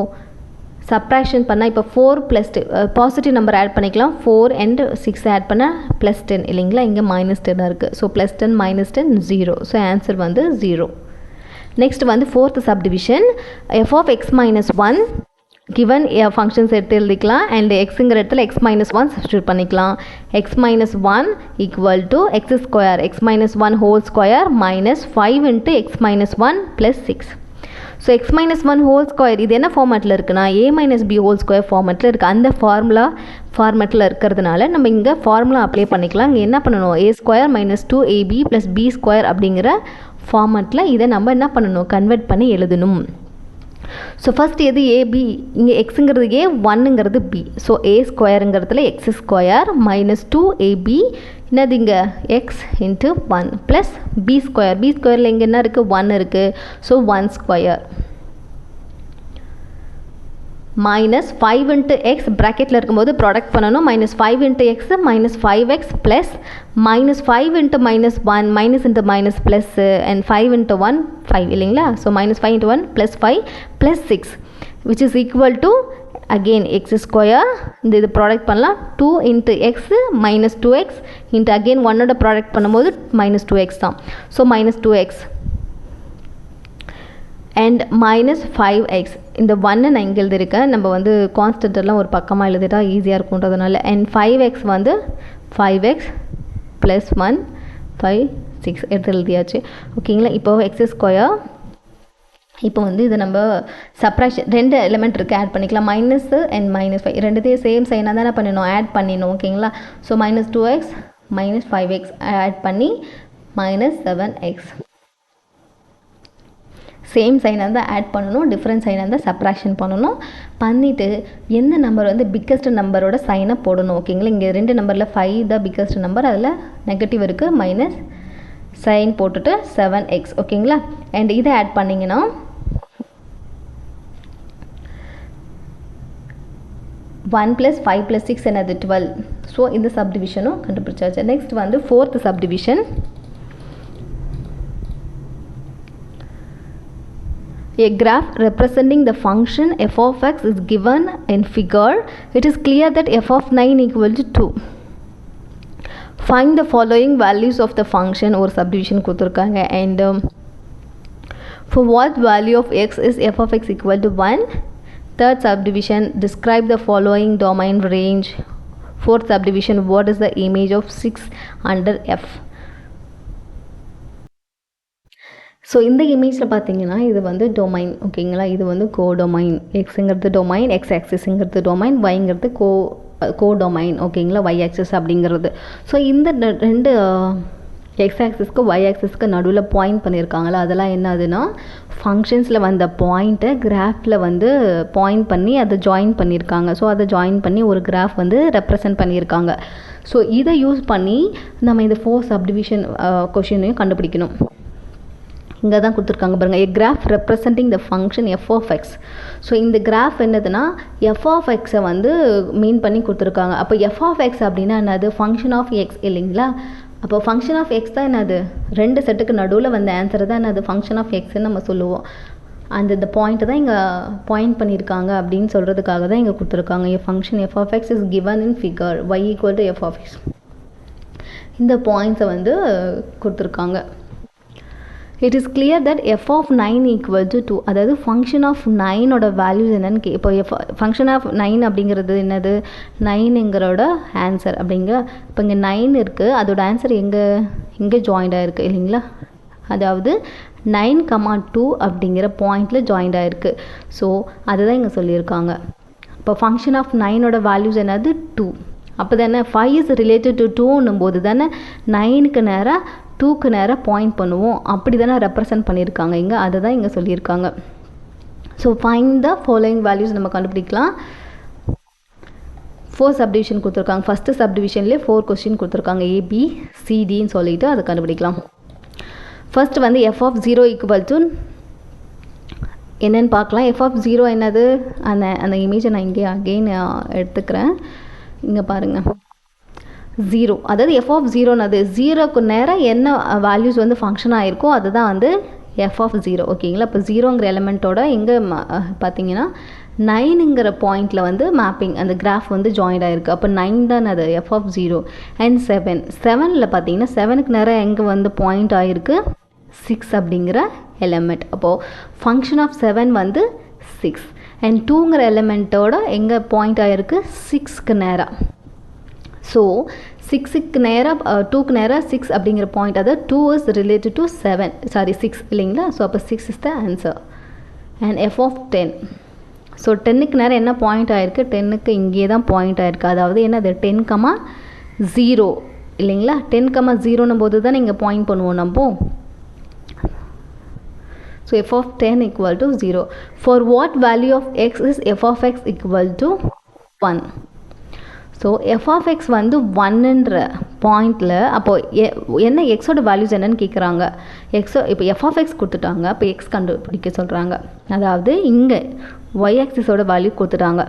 சப்ராக்ஷன் பண்ணால் இப்போ 4 ப்ளஸ் பாசிட்டிவ் நம்பர் ஆட் பண்ணிக்கலாம் 4 and 6 ஆட் பண்ணால் plus 10 இல்லைங்களா இங்கே மைனஸ் 10 இருக்குது so plus 10 minus 10 0 so answer வந்து 0 next வந்து fourth subdivision f of x minus 1 given functions எடுத்து எழுதிக்கலாம் அண்ட் எக்ஸுங்கிற இடத்துல x minus 1 சப்ஸ்டியூட் பண்ணிக்கலாம் x minus 1 equal to x square x minus 1 whole square minus 5 into x minus 1 plus 6 so x minus 1 whole square இது என்ன ஃபார்மேட்டில் இருக்குன்னா a minus b whole square ஃபார்மேட்டில் இருக்குது அந்த ஃபார்மேட்டில் இருக்கிறதுனால நம்ம இங்கே ஃபார்முலா அப்ளை பண்ணிக்கலாம் இங்கே என்ன பண்ணணும் a square minus 2ab plus b square அப்படிங்கிற ஃபார்மேட்டில் இதை நம்ம என்ன பண்ணணும் கன்வெர்ட் பண்ணி எழுதணும் ஸோ ஃபஸ்ட் எது ஏபி இங்கே எக்ஸுங்கிறது ஏ ஒன்னுங்கிறது பி ஸோ ஏ ஸ்கொயருங்கிறதுல எக்ஸ் ஸ்கொயர் மைனஸ் 2ab என்னது இங்கே எக்ஸ் இன்ட்டு 1 ப்ளஸ் பி ஸ்கொயரில் இங்கே என்ன இருக்குது 1 இருக்குது so 1 square minus 5 into x bracketல இருக்கும்போது ப்ராடக்ட் பண்ணணும் minus 5 into x minus 5x plus minus 5 into minus 1 minus into minus plus and 5 into 1 5 இல்லைங்களா so minus 5 into 1 plus 5 plus 6 which is equal to again x square இது product பண்ணலாம் 2 into x minus 2x into again 1ஓட product பண்ணும்போது minus 2x தான் so minus 2x and minus 5x இந்த 1 நான் இங்கே எழுதியிருக்கேன் நம்ம வந்து கான்ஸ்டன்டெல்லாம் ஒரு பக்கமாக எழுதிட்டா ஈஸியாக இருக்குன்றதுனால and 5x வந்து 5x plus 1 5 6 எடுத்து எழுதியாச்சு ஓகேங்களா இப்போ எக்ஸ் ஸ்கொயர் இப்போ வந்து இது நம்ம சப்ராக்ஷன் 2 எலிமெண்ட் இருக்குது ஆட் பண்ணிக்கலாம் மைனஸ் அண்ட் மைனஸ் 5 ரெண்டுத்தையும் சேம் சைனாக தானே பண்ணணும் ஆட் பண்ணிடணும் ஓகேங்களா so minus 2x minus 5x add பண்ணி minus 7x சேம் சைனாக இருந்தால் ஆட் பண்ணணும் டிஃப்ரெண்ட் சைனாக இருந்தால் சப்ராக்ஷன் பண்ணணும் பண்ணிவிட்டு எந்த நம்பர் வந்து பிக்கஸ்ட் நம்பரோட சைனை போடணும் ஓகேங்களா இங்கே 2 நம்பரில் 5 தான் பிக்கஸ்ட் நம்பர் அதில் நெகட்டிவ் இருக்குது மைனஸ் சைன் போட்டுட்டு 7x ஓகேங்களா அண்ட் இதை ஆட் பண்ணிங்கன்னா 1 + 5 + 6 என்னது 12 ஸோ இந்த சப்டிவிஷனும் கண்டுபிடிச்சாச்சு நெக்ஸ்ட் வந்து fourth subdivision A graph representing the function f of x is given in figure. It is clear that f of 9 equal to 2. find the following values of the function or subdivision கொடுத்துருக்காங்க and for what value of x is f of x equal to 1. Third subdivision, describe the following domain range. Fourth subdivision, what is the image of 6 under f. So இந்த இமேஜில் பார்த்தீங்கன்னா இது வந்து domain ஓகேங்களா, இது வந்து codomain, எக்ஸுங்கிறது domain, x ஆக்சிஸுங்கிறது டொமைன், ஒய்ங்கிறது கோடொமைன் ஓகேங்களா, ஒய் ஆக்சிஸ் அப்படிங்கிறது. ஸோ இந்த ரெண்டு எக்ஸ் ஆக்சிஸ்க்கு ஒய் ஆக்சிஸ்க்கு நடுவில் பாயிண்ட் பண்ணியிருக்காங்களா, அதெல்லாம் என்னதுன்னா ஃபங்க்ஷன்ஸில் வந்த பாயிண்ட்டை கிராஃபில் வந்து பாயிண்ட் பண்ணி அதை ஜாயின் பண்ணியிருக்காங்க. ஸோ அதை ஜாயின் பண்ணி ஒரு கிராஃப் வந்து ரெப்ரசன்ட் பண்ணியிருக்காங்க. ஸோ இதை யூஸ் பண்ணி நம்ம இந்த 4 சப்டிவிஷன் கொஷினையும் கண்டுபிடிக்கணும். இங்கே தான் கொடுத்துருக்காங்க பாருங்கள், a graph representing the function f of x. So இந்த கிராஃப் என்னதுன்னா f of x வந்து மீன் பண்ணி கொடுத்துருக்காங்க. அப்போ f of x அப்படின்னா என்னது, ஃபங்க்ஷன் ஆஃப் x இல்லைங்களா. அப்போ ஃபங்க்ஷன் ஆஃப் எக்ஸ் தான் என்னது, ரெண்டு செட்டுக்கு நடுவில் வந்த ஆன்சர் தான் என்னது ஃபங்க்ஷன் ஆஃப் எக்ஸ்ன்னு நம்ம சொல்லுவோம். அந்த பாயிண்ட்டை தான் இங்கே பாயிண்ட் பண்ணியிருக்காங்க அப்படின்னு சொல்கிறதுக்காக தான் இங்கே கொடுத்துருக்காங்க. a function f of x is given in figure y equal to f of x. இந்த பாயிண்ட்ஸை வந்து கொடுத்துருக்காங்க. It is clear that f of 9 equal to 2. அதாவது ஃபங்க்ஷன் ஆஃப் 9ஓட வேல்யூஸ் என்னன்னு இப்போ ஃபங்க்ஷன் ஆஃப் 9 அப்படிங்கிறது என்னது, 9ங்கிறோட ஆன்சர் அப்படிங்க. இப்போ இங்கே 9 இருக்குது, அதோட ஆன்சர் எங்கே ஜாயிண்ட் ஆகிருக்கு இல்லைங்களா. அதாவது 9,2 அப்படிங்கிற பாயிண்டில் ஜாயிண்ட் ஆகிருக்கு. ஸோ அதுதான் இங்கே சொல்லியிருக்காங்க. இப்போ ஃபங்க்ஷன் ஆஃப் 9ஓட வேல்யூஸ் என்னது 2. அப்போ தானே 5 இஸ் ரிலேட்டட் டு 2ன்னும் போது தானே 9க்கு நேராக 2க்கு நேராக பாயிண்ட் பண்ணுவோம். அப்படி தானே ரெப்ரசன்ட் பண்ணியிருக்காங்க இங்கே, அதை தான் இங்கே சொல்லியிருக்காங்க. So find the following values நம்ம கண்டுபிடிக்கலாம். 4 சப்டிவிஷன் கொடுத்துருக்காங்க. ஃபஸ்ட்டு சப்டிவிஷன்லேயே 4 கொஸ்டின் கொடுத்துருக்காங்க, ABCDன்னு சொல்லிட்டு அதை கண்டுபிடிக்கலாம். ஃபர்ஸ்ட் வந்து எஃப் ஆஃப் 0 ஈக்குவல் டு என்னென்னு பார்க்கலாம். எஃப் ஆஃப் 0 என்னது, அந்த இமேஜை நான் இங்கே அகெயின் எடுத்துக்கிறேன். இங்கே பாருங்கள் 0, அதாவது எஃப் ஆஃப் 0னது 0க்கு நேராக என்ன வேல்யூஸ் வந்து ஃபங்க்ஷன் ஆகிருக்கோ அதுதான் வந்து எஃப் ஆஃப் 0 ஓகேங்களா. இப்போ 0ங்கிற எலிமெண்ட்டோட எங்கே பார்த்தீங்கன்னா 9ங்கிற பாயிண்டில் வந்து மேப்பிங் அந்த கிராஃப் வந்து ஜாயிண்ட் ஆகிருக்கு. அப்போ 9 தான் அது எஃப் ஆஃப் 0. அண்ட் 7ல் பார்த்தீங்கன்னா 7க்கு நேராக எங்கே வந்து பாயிண்ட் ஆகிருக்கு 6 அப்படிங்கிற எலிமெண்ட். அப்போது ஃபங்க்ஷன் ஆஃப் 7 வந்து 6. அண்ட் 2ங்கிற எலிமெண்ட்டோட எங்கே பாயிண்ட் ஆகிருக்கு 6க்கு நேராக. ஸோ 6க்கு நேராக 2க்கு நேராக 6 அப்படிங்கிற பாயிண்ட், அதாவது 2 இஸ் ரிலேட்டட் டு 6 இல்லைங்களா. ஸோ அப்போ 6 is the answer. And f of 10. So 10க்கு நேரம் என்ன பாயிண்ட் ஆகிருக்கு, 10க்கு இங்கே தான் பாயிண்ட் ஆகிருக்கு. அதாவது என்னது 10,0 இல்லைங்களா. 10,0ன்னும் போது தான் இங்கே பாயிண்ட் பண்ணுவோம் நம்ம. So f of 10 equal to 0. For what value of x is f of x equal to 1. So f of x வந்து 1ன்ற பாயிண்டில் அப்போது என்ன எக்ஸோட வேல்யூஸ் என்னன்னு கேட்குறாங்க. இப்போ எஃப் ஆஃப் எக்ஸ் கொடுத்துட்டாங்க, அப்போ எக்ஸ் கண்டுபிடிக்க சொல்கிறாங்க. அதாவது இங்கே ஒய் ஆக்சிஸோட வேல்யூ கொடுத்துட்டாங்க.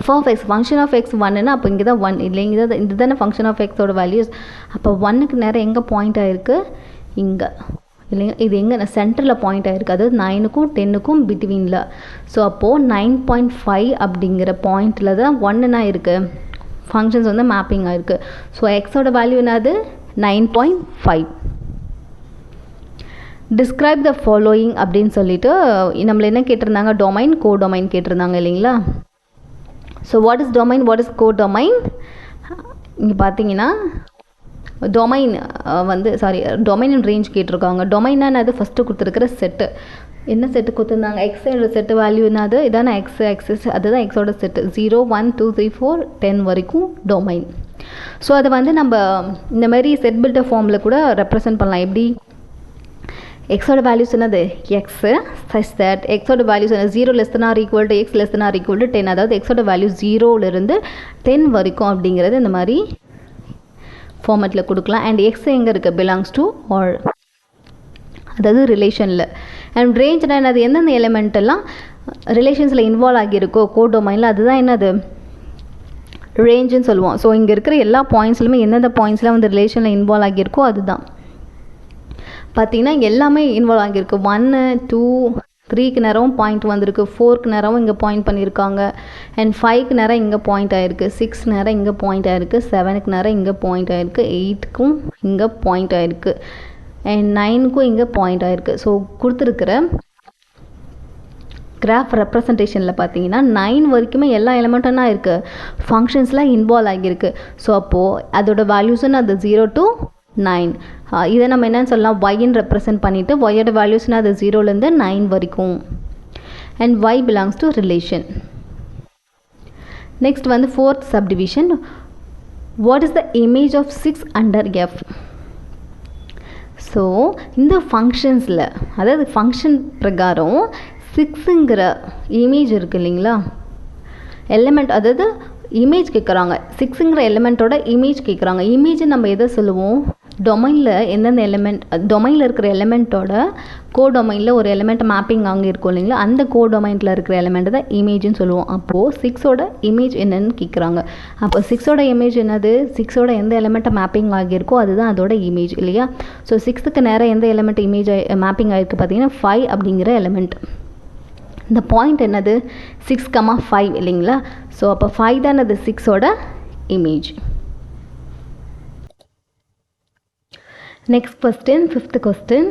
F of x function of x 1ன்னா அப்போ இங்கே தான் 1 இல்லைங்க, இது தானே ஃபங்க்ஷன் ஆஃப் எக்ஸோட வேல்யூஸ். அப்போ 1க்கு நேரம் எங்கே பாயிண்ட் ஆகிருக்கு இங்கே இல்லைங்க. இது எங்கே சென்டரில் பாயிண்ட் ஆகிருக்கு, அதாவது 9க்கும் 10க்கும் பிட்வீனில். ஸோ அப்போது 9.5 அப்படிங்கிற பாயிண்டில் தான் 1ன்னா இருக்குது, ஃபங்க்ஷன்ஸ் வந்து மேப்பிங் ஆகிருக்கு. ஸோ எக்ஸோட வேல்யூ என்னது 9.5. டிஸ்கிரைப் த ஃபாலோயிங் அப்படின்னு சொல்லிட்டு நம்மளை என்ன கேட்டிருந்தாங்க, டொமைன் கோடொமைன் கேட்டிருந்தாங்க இல்லைங்களா. So what is domain, what is codomain. இங்கே பார்த்தீங்கன்னா டொமைன் வந்து டொமைன் அண்ட் ரேஞ்ச் கேட்டிருக்காங்க. டொமைன்னா அது ஃபஸ்ட்டு கொடுத்துருக்கிற செட்டு, என்ன செட்டு கொடுத்துருந்தாங்க, எக்ஸோட செட்டு வேல்யூ என்னது, இதான எக்ஸ் ஆக்சிஸ், அதுதான் எக்ஸோட செட்டு 0 1 2 3 4 10 வரைக்கும் டொமைன். ஸோ அதை வந்து நம்ம இந்த மாதிரி செட் பில்டர் ஃபார்மில் கூட ரெப்ரசன்ட் பண்ணலாம். எப்படி எக்ஸோட வேல்யூஸ் என்னது எக்ஸு சச் தட் எக்ஸோட வேல்யூஸ் என்ன 0 less than or equal to x less than or equal to 10. அதாவது எக்ஸோட வேல்யூ 0லேருந்து 10 வரைக்கும் அப்படிங்கிறது இந்த மாதிரி ஃபார்மேட்டில் கொடுக்கலாம். அண்ட் எக்ஸ் எங்கே இருக்குது, பிலாங்ஸ் டு ஆல், அதாவது ரிலேஷனில். அண்ட் ரேஞ்ச்னா என்னது, எந்தெந்த எலிமெண்ட்டெல்லாம் ரிலேஷன்ஸில் இன்வால்வ் ஆகியிருக்கோ கோடொமைனில் அதுதான் என்னது ரேஞ்சுன்னு சொல்லுவோம். ஸோ இங்கே இருக்கிற எல்லா பாயிண்ட்ஸ்லையுமே எந்தெந்த பாயிண்ட்ஸ்லாம் வந்து ரிலேஷனில் இன்வால்வ் ஆகியிருக்கோ அதுதான் பார்த்தீங்கன்னா எல்லாமே இன்வால்வ் ஆகியிருக்கு. 1 2 3க்கு நேரம் பாயிண்ட் வந்திருக்கு, 4க்கு நேரம் இங்கே பாயிண்ட் பண்ணியிருக்காங்க, அண்ட் 5க்கு நேரம் இங்கே பாயிண்ட் ஆகிருக்கு, 6 நேரம் இங்கே பாயிண்ட் ஆகிருக்கு, 7க்கு நேரம் இங்கே பாயிண்ட் ஆகிருக்கு, 8க்கும் இங்கே பாயிண்ட் ஆகிருக்கு, அண்ட் 9க்கும் இங்கே பாயிண்ட் ஆகிருக்கு. ஸோ கொடுத்துருக்கிற கிராஃப் ரெப்ரசன்டேஷனில் பார்த்தீங்கன்னா 9 வரைக்குமே எல்லா எலிமெண்ட்டும் இருக்குது, ஃபங்க்ஷன்ஸ்லாம் இன்வால்வ் ஆகியிருக்கு. ஸோ அப்போது அதோட வேல்யூஸ்ன்னு அது 0 to 9. இதை நம்ம என்னன்னு சொல்லலாம், ஒய்ன்னு ரெப்ரசன்ட் பண்ணிவிட்டு ஒய்யோட வேல்யூஸ்னால் அது 0லேருந்து 9 வரைக்கும். அண்ட் ஒய் பிலாங்ஸ் டு ரிலேஷன். நெக்ஸ்ட் வந்து 4th subdivision. What is the image of 6 under f? So இந்த ஃபங்க்ஷன்ஸில், அதாவது ஃபங்க்ஷன் பிரகாரம் 6ங்கிற இமேஜ் இருக்குது இல்லைங்களா, எலிமெண்ட், அதாவது இமேஜ் கேட்குறாங்க, 6ங்கிற எலிமெண்ட்டோட இமேஜ் கேட்குறாங்க. இமேஜ் நம்ம எதை சொல்லுவோம், டொமைனில் எந்தெந்த எலிமெண்ட், டொமைனில் இருக்கிற எலிமெண்ட்டோட கோடொமைனில் ஒரு எலிமெண்ட் மேப்பிங் அங்கே இருக்கும் இல்லைங்களா, அந்த கோடொமைனில் இருக்கிற எலிமெண்ட் தான் இமேஜ்னு சொல்லுவோம். அப்போது 6ஓட இமேஜ் என்னன்னு கேட்குறாங்க. அப்போ 6ஓட இமேஜ் என்னது, 6ஓட எந்த எலிமெண்ட்டை மேப்பிங் ஆகியிருக்கோ அதுதான் அதோட இமேஜ் இல்லையா. ஸோ 6க்கு நேரம் எந்த எலிமெண்ட் இமேஜ் மேப்பிங் ஆகிருக்கு பார்த்தீங்கன்னா 5 அப்படிங்கிற எலிமெண்ட். இந்த பாயிண்ட் என்னது, 6,5 இல்லைங்களா. ஸோ அப்போ 5 தான் அது 6ஓட இமேஜ். Next question, 5th question.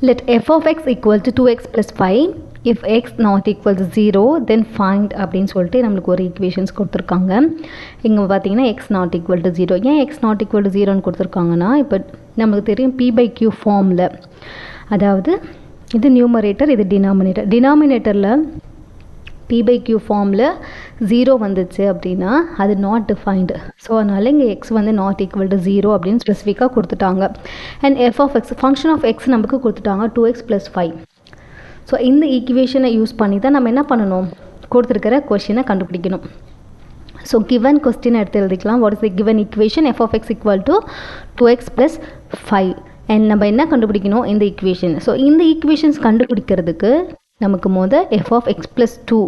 Let f of x equal to 2x plus 5 if x not equal to 0 then find அப்படின்னு சொல்லிட்டு நம்மளுக்கு ஒரு ஈக்குவேஷன்ஸ் கொடுத்துருக்காங்க. இங்கே பார்த்தீங்கன்னா x not equal to 0. ஏன் x not equal to 0ன்னு கொடுத்துருக்காங்கன்னா, இப்போ நம்மளுக்கு தெரியும் p/q ஃபார்மில், அதாவது இது நியூமரேட்டர், இது டினாமினேட்டர். டினாமினேட்டரில் p/q ஃபார்மில் 0 வந்துச்சு அப்படின்னா அது நாட் டிஃபைன்டு. ஸோ அதனால் இங்கே x வந்து நாட் ஈக்குவல் டு 0 அப்படின்னு ஸ்பெசிஃபிக்காக கொடுத்துட்டாங்க. And f of x, function of x நமக்கு கொடுத்துட்டாங்க 2x + 5. ஸோ இந்த ஈக்குவேஷனை யூஸ் பண்ணி தான் நம்ம என்ன பண்ணணும், கொடுத்துருக்கிற கொஷினை கண்டுபிடிக்கணும். ஸோ கிவன் கொஸ்டின் எடுத்து எழுதிக்கலாம். What is the given equation, f of x equal to 2x + 5. And நம்ம என்ன கண்டுபிடிக்கணும், இந்த ஈக்குவேஷன். ஸோ இந்த ஈக்குவேஷன்ஸ் கண்டுபிடிக்கிறதுக்கு நமக்கு f of x + 2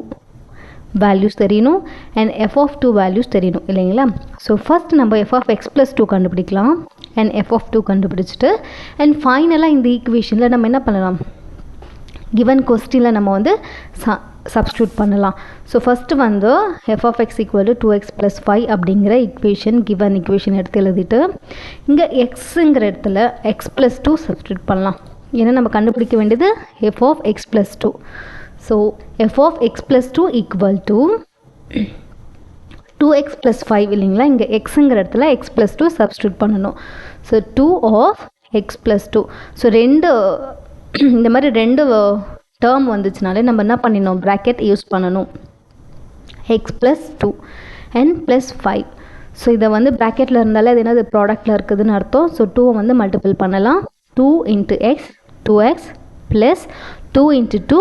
வேல்யூஸ் தெரியணும் அண்ட் f of 2 வேல்யூஸ் தெரியணும் இல்லைங்களா. ஸோ ஃபஸ்ட் நம்ம f of x + 2 கண்டுபிடிக்கலாம் அண்ட் f of 2 கண்டுபிடிச்சிட்டு அண்ட் ஃபைனலாக இந்த ஈக்குவேஷனில் நம்ம என்ன பண்ணலாம், கிவன் கொஸ்டினில் நம்ம சப்ஸ்டியூட் பண்ணலாம். ஸோ ஃபஸ்ட்டு வந்து f of x equal to 2x + 5 அப்படிங்கிற ஈக்குவேஷன், கிவன் ஈக்குவேஷன் எடுத்து எழுதிட்டு இங்கே எக்ஸுங்கிற இடத்துல x + 2 சப்ஸ்டியூட் பண்ணலாம். ஏன்னா நம்ம கண்டுபிடிக்க வேண்டியது f of x + 2. So f of x + 2 equal to 2x + 5 இல்லைங்களா. இங்கே எக்ஸுங்கிற இடத்துல x + 2 சப்ஸ்டியூட் பண்ணணும். So 2 of x + 2. ஸோ இந்த மாதிரி ரெண்டு டேர்ம் வந்துச்சுனாலே நம்ம என்ன பண்ணிடணும், ப்ராக்கெட் யூஸ் பண்ணணும். x + 2 and +5. ஸோ இதை ப்ராக்கெட்டில் இருந்தாலே அது என்னது ப்ராடக்டில் இருக்குதுன்னு அர்த்தம். ஸோ 2 மல்டிபிள் பண்ணலாம். 2 × x 2x + 2 × 2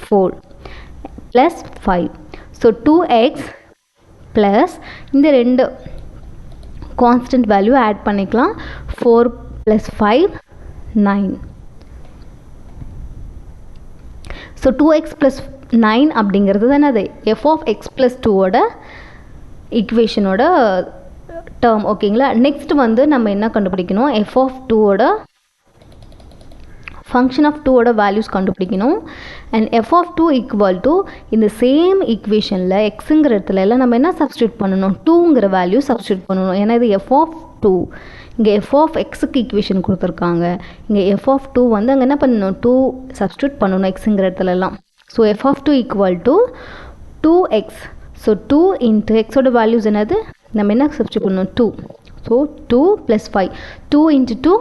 4 + 5. So 2x plus இந்த ரெண்டு கான்ஸ்டன்ட் வேல்யூ ஆட் பண்ணிக்கலாம். 4 + 5 9. ஸோ 2x + 9 அப்படிங்கிறது தான் அது f of x + 2ஓட ஈக்குவேஷனோட டேர்ம் ஓகேங்களா. நெக்ஸ்ட் நம்ம என்ன கண்டுபிடிக்கணும், f of 2ஓட ஃபங்க்ஷன் ஆஃப் 2ஓட வேல்யூஸ் கண்டுபிடிக்கணும். And f of 2 equal to இந்த சேம் ஈக்குவேஷனில் எக்ஸுங்கிற இடத்துல எல்லாம் நம்ம என்ன சப்ஸ்டியூட் பண்ணணும், 2ங்கிற வேல்யூ சப்ஸ்டியூட் பண்ணணும். ஏன்னா இது f of 2, இங்கே f of xக்கு ஈக்குவேஷன் கொடுத்துருக்காங்க. இங்கே f of 2 அங்கே என்ன பண்ணணும், 2 சப்ஸ்டியூட் பண்ணணும் எக்ஸுங்கிற இடத்துலலாம். So f of 2 equal to 2x. So 2 × xோட வேல்யூஸ் என்னது, நம்ம என்ன சப்ஸ்டியூட் பண்ணணும் 2. ஸோ 2 + 5. 2 × 2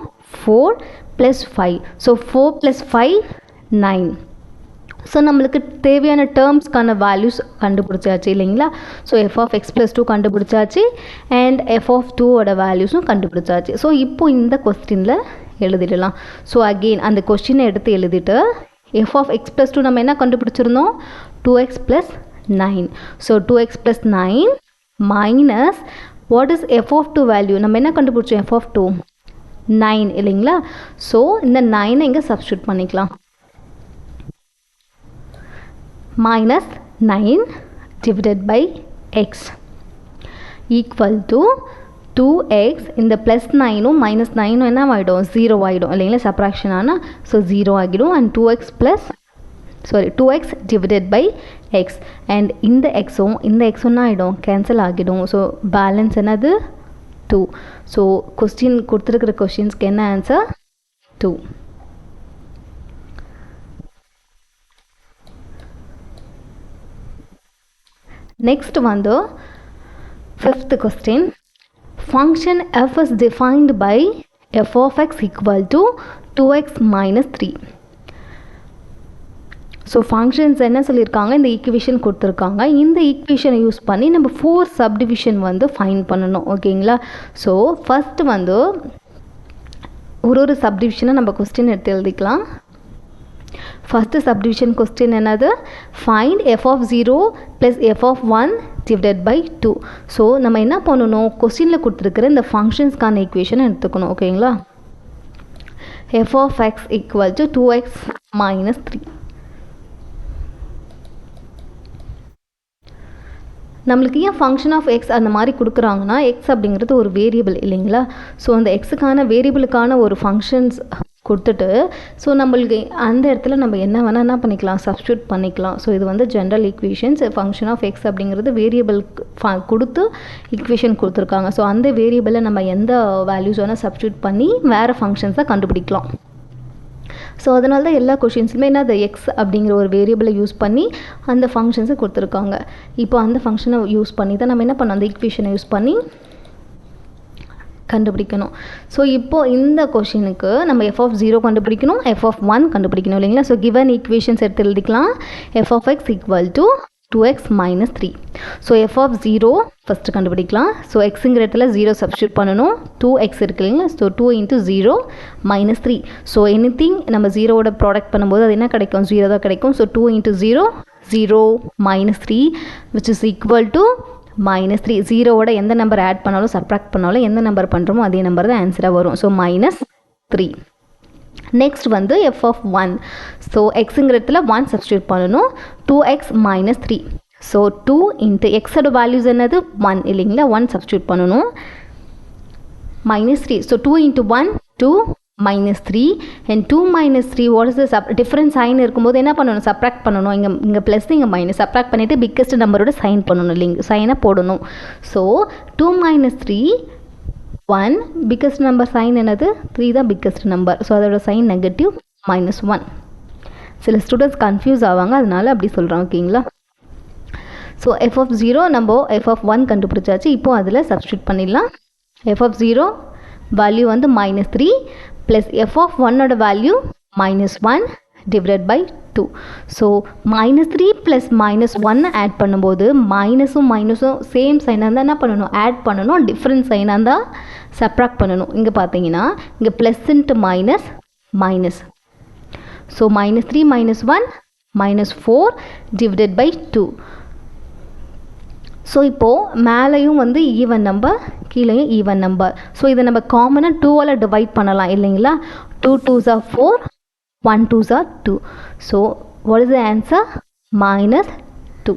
4 + 5. ஸோ 4 + 5 9. ஸோ நம்மளுக்கு தேவையான டேர்ம்ஸ்க்கான வேல்யூஸ் கண்டுபிடிச்சாச்சு இல்லைங்களா. ஸோ f of x + 2 கண்டுபிடிச்சாச்சு அண்ட் f of 2ஓட வேல்யூஸும் கண்டுபிடிச்சாச்சு. ஸோ இப்போ இந்த கொஸ்டினில் எழுதிடலாம். ஸோ அகெயின் அந்த கொஸ்டினை எடுத்து எழுதிட்டு f of x + 2 நம்ம என்ன கண்டுபிடிச்சிருந்தோம், 2x + 9. So 2x + 9 minus what is f of 2 value, நம்ம என்ன கண்டுபிடிச்சோம் f of 2 9 இல்லைங்களா. ஸோ இந்த 9 இங்கே சப்ஸ்டியூட் பண்ணிக்கலாம். -9 divided by x equal to 2x இந்த ப்ளஸ் 9 மைனஸ் 9 என்ன ஆகிடும் 0 ஆகிடும் இல்லைங்களா சப்ராக்ஷன் ஆனால் ஸோ 0 ஆகிடும் and 2x divided by x and இந்த எக்ஸும் இந்த எக்ஸும் என்ன ஆகிடும் கேன்சல் ஆகிடும் ஸோ பேலன்ஸ் என்னது 2 ஸோ கொஸ்டின் கொடுத்துருக்கிற கொஸ்டின்ஸ்க்கு என்ன ஆன்சர் 2. Next வந்து fifth question. Function f is defined by f of x equal to 2x minus 3. So functions என்ன சொல்லியிருக்காங்க இந்த ஈக்குவேஷன் கொடுத்துருக்காங்க இந்த ஈக்குவேஷனை யூஸ் பண்ணி நம்ம 4 சப்டிவிஷன் வந்து ஃபைண்ட் பண்ணணும் ஓகேங்களா. ஸோ ஃபஸ்ட்டு வந்து ஒரு சப்டிவிஷனை நம்ம கொஸ்டின் எடுத்து எழுதிக்கலாம். ஃபஸ்ட்டு சப்டிவிஷன் கொஸ்டின் என்னது find f of 0 plus f of 1 divided by 2. So நம்ம என்ன பண்ணணும் கொஸ்டினில் கொடுத்துருக்கிற இந்த ஃபங்க்ஷன்ஸ்க்கான ஈக்குவேஷன் எடுத்துக்கணும் ஓகேங்களா. F of x equal to 2x minus 3. நம்மளுக்கு ஏன் ஃபங்க்ஷன் ஆஃப் எக்ஸ் அந்த மாதிரி கொடுக்குறாங்கன்னா எக்ஸ் அப்படிங்கிறது ஒரு வேரியபிள் இல்லைங்களா. ஸோ அந்த எக்ஸுக்கான வேரியபிளுக்கான ஒரு ஃபங்க்ஷன்ஸ் கொடுத்துட்டு ஸோ நம்மளுக்கு அந்த இடத்துல நம்ம என்ன வேணால் என்ன பண்ணிக்கலாம் சப்ஸ்டியூட் பண்ணிக்கலாம். ஸோ இது வந்து general equations function of x அப்படிங்கிறது வேரியபிளுக்கு கொடுத்து ஈக்குவேஷன் கொடுத்துருக்காங்க. ஸோ அந்த வேரியபிளை நம்ம எந்த வேல்யூஸ் வேணால் சப்ஸ்டியூட் பண்ணி வேறு ஃபங்க்ஷன்ஸை கண்டுபிடிக்கலாம். ஸோ அதனால தான் எல்லா கொஷின்ஸுமே என்ன அந்த எக்ஸ் அப்படிங்கிற ஒரு வேரியபிளை யூஸ் பண்ணி அந்த ஃபங்க்ஷன்ஸை கொடுத்துருக்காங்க. இப்போ அந்த ஃபங்க்ஷனை யூஸ் பண்ணி தான் நம்ம என்ன பண்ணோம் அந்த ஈக்குவேஷனை யூஸ் பண்ணி கண்டுபிடிக்கணும். ஸோ இப்போது இந்த கொஷினுக்கு நம்ம எஃப் ஆஃப் 0 கண்டுபிடிக்கணும் எஃப் ஆஃப் 1 கண்டுபிடிக்கணும் இல்லைங்களா. ஸோ கிவன் ஈக்குவேஷன்ஸ் எடுத்து எழுதிக்கலாம். F of x equal to 2x minus 3. So f of 0 first கண்டுபிடிக்கலாம். ஸோ எக்ஸுங்கிற இடத்துல 0 சப்ஸ்டியூட் பண்ணணும். 2x இருக்கு இல்லைங்களா. So 2 into 0 minus 3. So anything நம்ம 0வோட ப்ராடக்ட் பண்ணும்போது அது என்ன கிடைக்கும் 0 தான் கிடைக்கும். So 2 into 0 0 minus 3 which is equal to minus 3. 0வோட எந்த நம்பர் ஆட் பண்ணாலும் சப்ராக்ட் பண்ணாலும் எந்த நம்பர் பண்ணுறோமோ அதே நம்பர் தான் ஆன்சராக வரும். So minus 3. நெக்ஸ்ட் வந்து எஃப் ஆஃப் 1. ஸோ எக்ஸுங்கிற இடத்துல 1 சப்ஸ்டியூட் பண்ணணும். 2x minus 3. ஸோ 2 இன்ட்டு எக்ஸோட வேல்யூஸ் என்னது 1 இல்லைங்களா. 1 சப்ஸ்டியூட் பண்ணணும் minus 3. So 2 into 1 2 minus 3 and 2 minus 3 what is the different sign இருக்கும்போது என்ன பண்ணணும் சப்ராக்ட் பண்ணணும். இங்கே ப்ளஸ் இங்கே மைனஸ் சப்ராக்ட் பண்ணிவிட்டு பிக்கஸ்ட் நம்பரோட சைன் பண்ணணும் இல்லைங்க சைனை போடணும். So 2 minus 3 1 biggest number sign என்னது 3 தான் பிக்கஸ்ட் நம்பர். ஸோ அதோட சைன் நெகட்டிவ் மைனஸ் 1. சில ஸ்டூடெண்ட்ஸ் கன்ஃபியூஸ் ஆவாங்க அதனால அப்படி சொல்கிறோம் ஓகேங்களா. ஸோ எஃப் ஆஃப் 0 நம்ம எஃப் ஆஃப் 1 கண்டுபிடிச்சாச்சு. இப்போது அதில் சப்ஸ்டியூட் பண்ணிடலாம். எஃப் ஆஃப் 0 வேல்யூ வந்து மைனஸ் 3 ப்ளஸ் எஃப் ஆஃப் 1ஓட value minus 1 divided by 2. So minus 3 plus minus 1 add பண்ணும்போது மைனஸும் சேம் சைனாக இருந்தால் என்ன பண்ணணும் ஆட் பண்ணணும். டிஃப்ரெண்ட் சைனாக இருந்தால் சப்ராக்ட் பண்ணணும். இங்கே பார்த்தீங்கன்னா இங்கே plus into minus minus. So minus 3 minus 1 minus 4 divided by 2. So இப்போது மேலேயும் வந்து ஈவன் நம்பர் கீழேயும் ஈவன் நம்பர். ஸோ இதை நம்ம காமனாக 2ஆல் டிவைட் பண்ணலாம் இல்லைங்களா. 2 2s are 4 1 2s are 2. So what is the answer? Minus 2.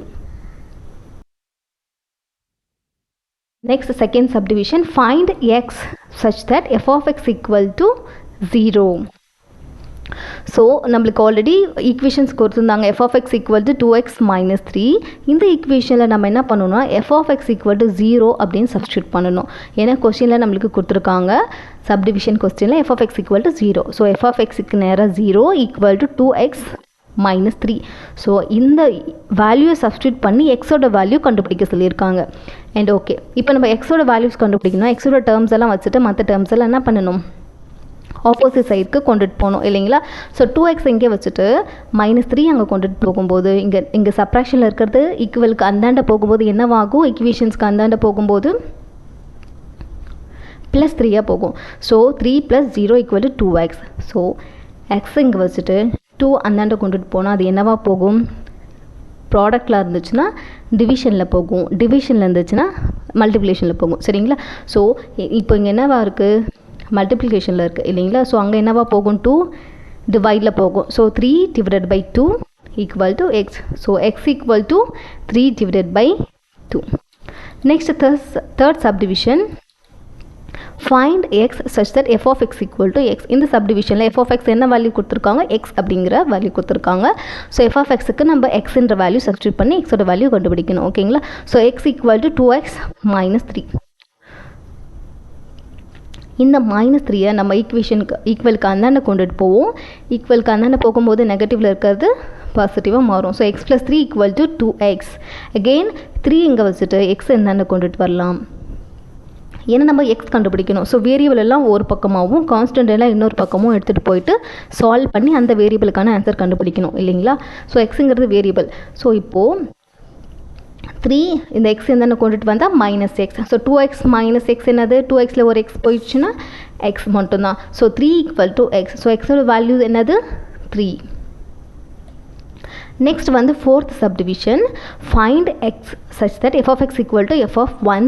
Next second subdivision find x such that f of x equal to 0. So நம்மளுக்கு ஆல்ரெடி ஈக்குவேஷன்ஸ் கொடுத்துருந்தாங்க f of x equal to 2x minus 3. இந்த ஈக்குவேஷனில் நம்ம என்ன பண்ணணும்னா f of x equal to 0 அப்படின்னு substitute பண்ணணும். ஏன்னா கொஸ்டினில் நம்மளுக்கு கொடுத்துருக்காங்க சப்டிவிஷன் கொஸ்டினில் f of x equal to 0. So f of எக்ஸுக்கு நேராக 0 equal to 2x minus 3. So இந்த வேல்யூவை சப்ஸ்டியூட் பண்ணி எக்ஸோட வேல்யூ கண்டுபிடிக்க சொல்லியிருக்காங்க. அண்ட் ஓகே இப்போ நம்ம எக்ஸோட வேல்யூஸ் கண்டுபிடிக்கணும். எக்ஸோட டேர்ம்ஸ் எல்லாம் வச்சுட்டு மற்ற டேர்ம்ஸ் எல்லாம் என்ன பண்ணணும் ஆப்போசிட் சைடுக்கு கொண்டுட்டு போகணும் இல்லைங்களா. ஸோ 2x இங்கே வச்சுட்டு மைனஸ் 3 அங்கே கொண்டுட்டு போகும்போது இங்கே சப்ராக்ஷனில் இருக்கிறது ஈக்குவலுக்கு அந்தாண்ட போகும்போது என்னவாகும் ஈக்குவேஷன்ஸ்க்கு அந்தாண்ட போகும்போது ப்ளஸ் 3 போகும். So 3 + 0 = 2x. ஸோ எக்ஸ் இங்கே வச்சுட்டு 2 அந்தாண்ட கொண்டுட்டு போனால் அது என்னவா போகும் ப்ராடக்டில் இருந்துச்சுன்னா டிவிஷனில் போகும். டிவிஷனில் இருந்துச்சுன்னா மல்டிப்ளிகேஷனில் போகும் சரிங்களா. ஸோ இப்போ இங்கே என்னவா இருக்குது மல்டிப்ளிகேஷனில் இருக்குது இல்லைங்களா. ஸோ அங்கே என்னவா போகும் 2 டிவைடில் போகும். So 3 divided by 2 equal to x. So x equal to 3 divided by 2. Next third subdivision find x such that f of x equal to x. இந்த சப்டிவிஷனில் எஃப் ஆஃப் எக்ஸ் என்ன வேல்யூ கொடுத்துருக்காங்க, எக்ஸ் அப்படிங்கிற வேல்யூ கொடுத்துருக்காங்க. So f of எக்ஸுக்கு நம்ம எக்ஸ்ன்ற value substitute பண்ணி எக்ஸோட வேல்யூ கண்டுபிடிக்கணும். ஓகேங்களா. So x equal to 2x - 3. இந்த -3 நம்ம ஈக்குவலுக்கு அந்தாண்ட கொண்டுட்டு போவோம். ஈக்குவலுக்கு அந்தாண்ட போகும்போது நெகட்டிவில் இருக்கிறது பாசிட்டிவாக மாறும். So x + 3 = 2x. அகெயின் 3 இங்கே வச்சுட்டு எக்ஸ் எந்தாண்ட கொண்டுட்டு வரலாம். ஏன்னா நம்ம எக்ஸ் கண்டுபிடிக்கணும். ஸோ வேரியபிள் எல்லாம் ஒரு பக்கமாகவும் கான்ஸ்டன்ட் எல்லாம் இன்னொரு பக்கமும் எடுத்துகிட்டு போயிட்டு சால்வ் பண்ணி அந்த வேரியபிளுக்கான ஆன்சர் கண்டுபிடிக்கணும் இல்லைங்களா. So எக்ஸுங்கிறது variable. ஸோ இப்போது 3 இந்த எக்ஸ் எந்தாண்ட கொண்டுட்டு வந்தால் -x. ஸோ 2x - x என்னது, 2xல ஒரு எக்ஸ் போயிடுச்சுன்னா எக்ஸ் மட்டும்தான். So 3 = x. ஸோ எக்ஸோட வேல்யூ என்னது, 3. நெக்ஸ்ட் வந்து fourth subdivision, find x such that f of x equal to f of 1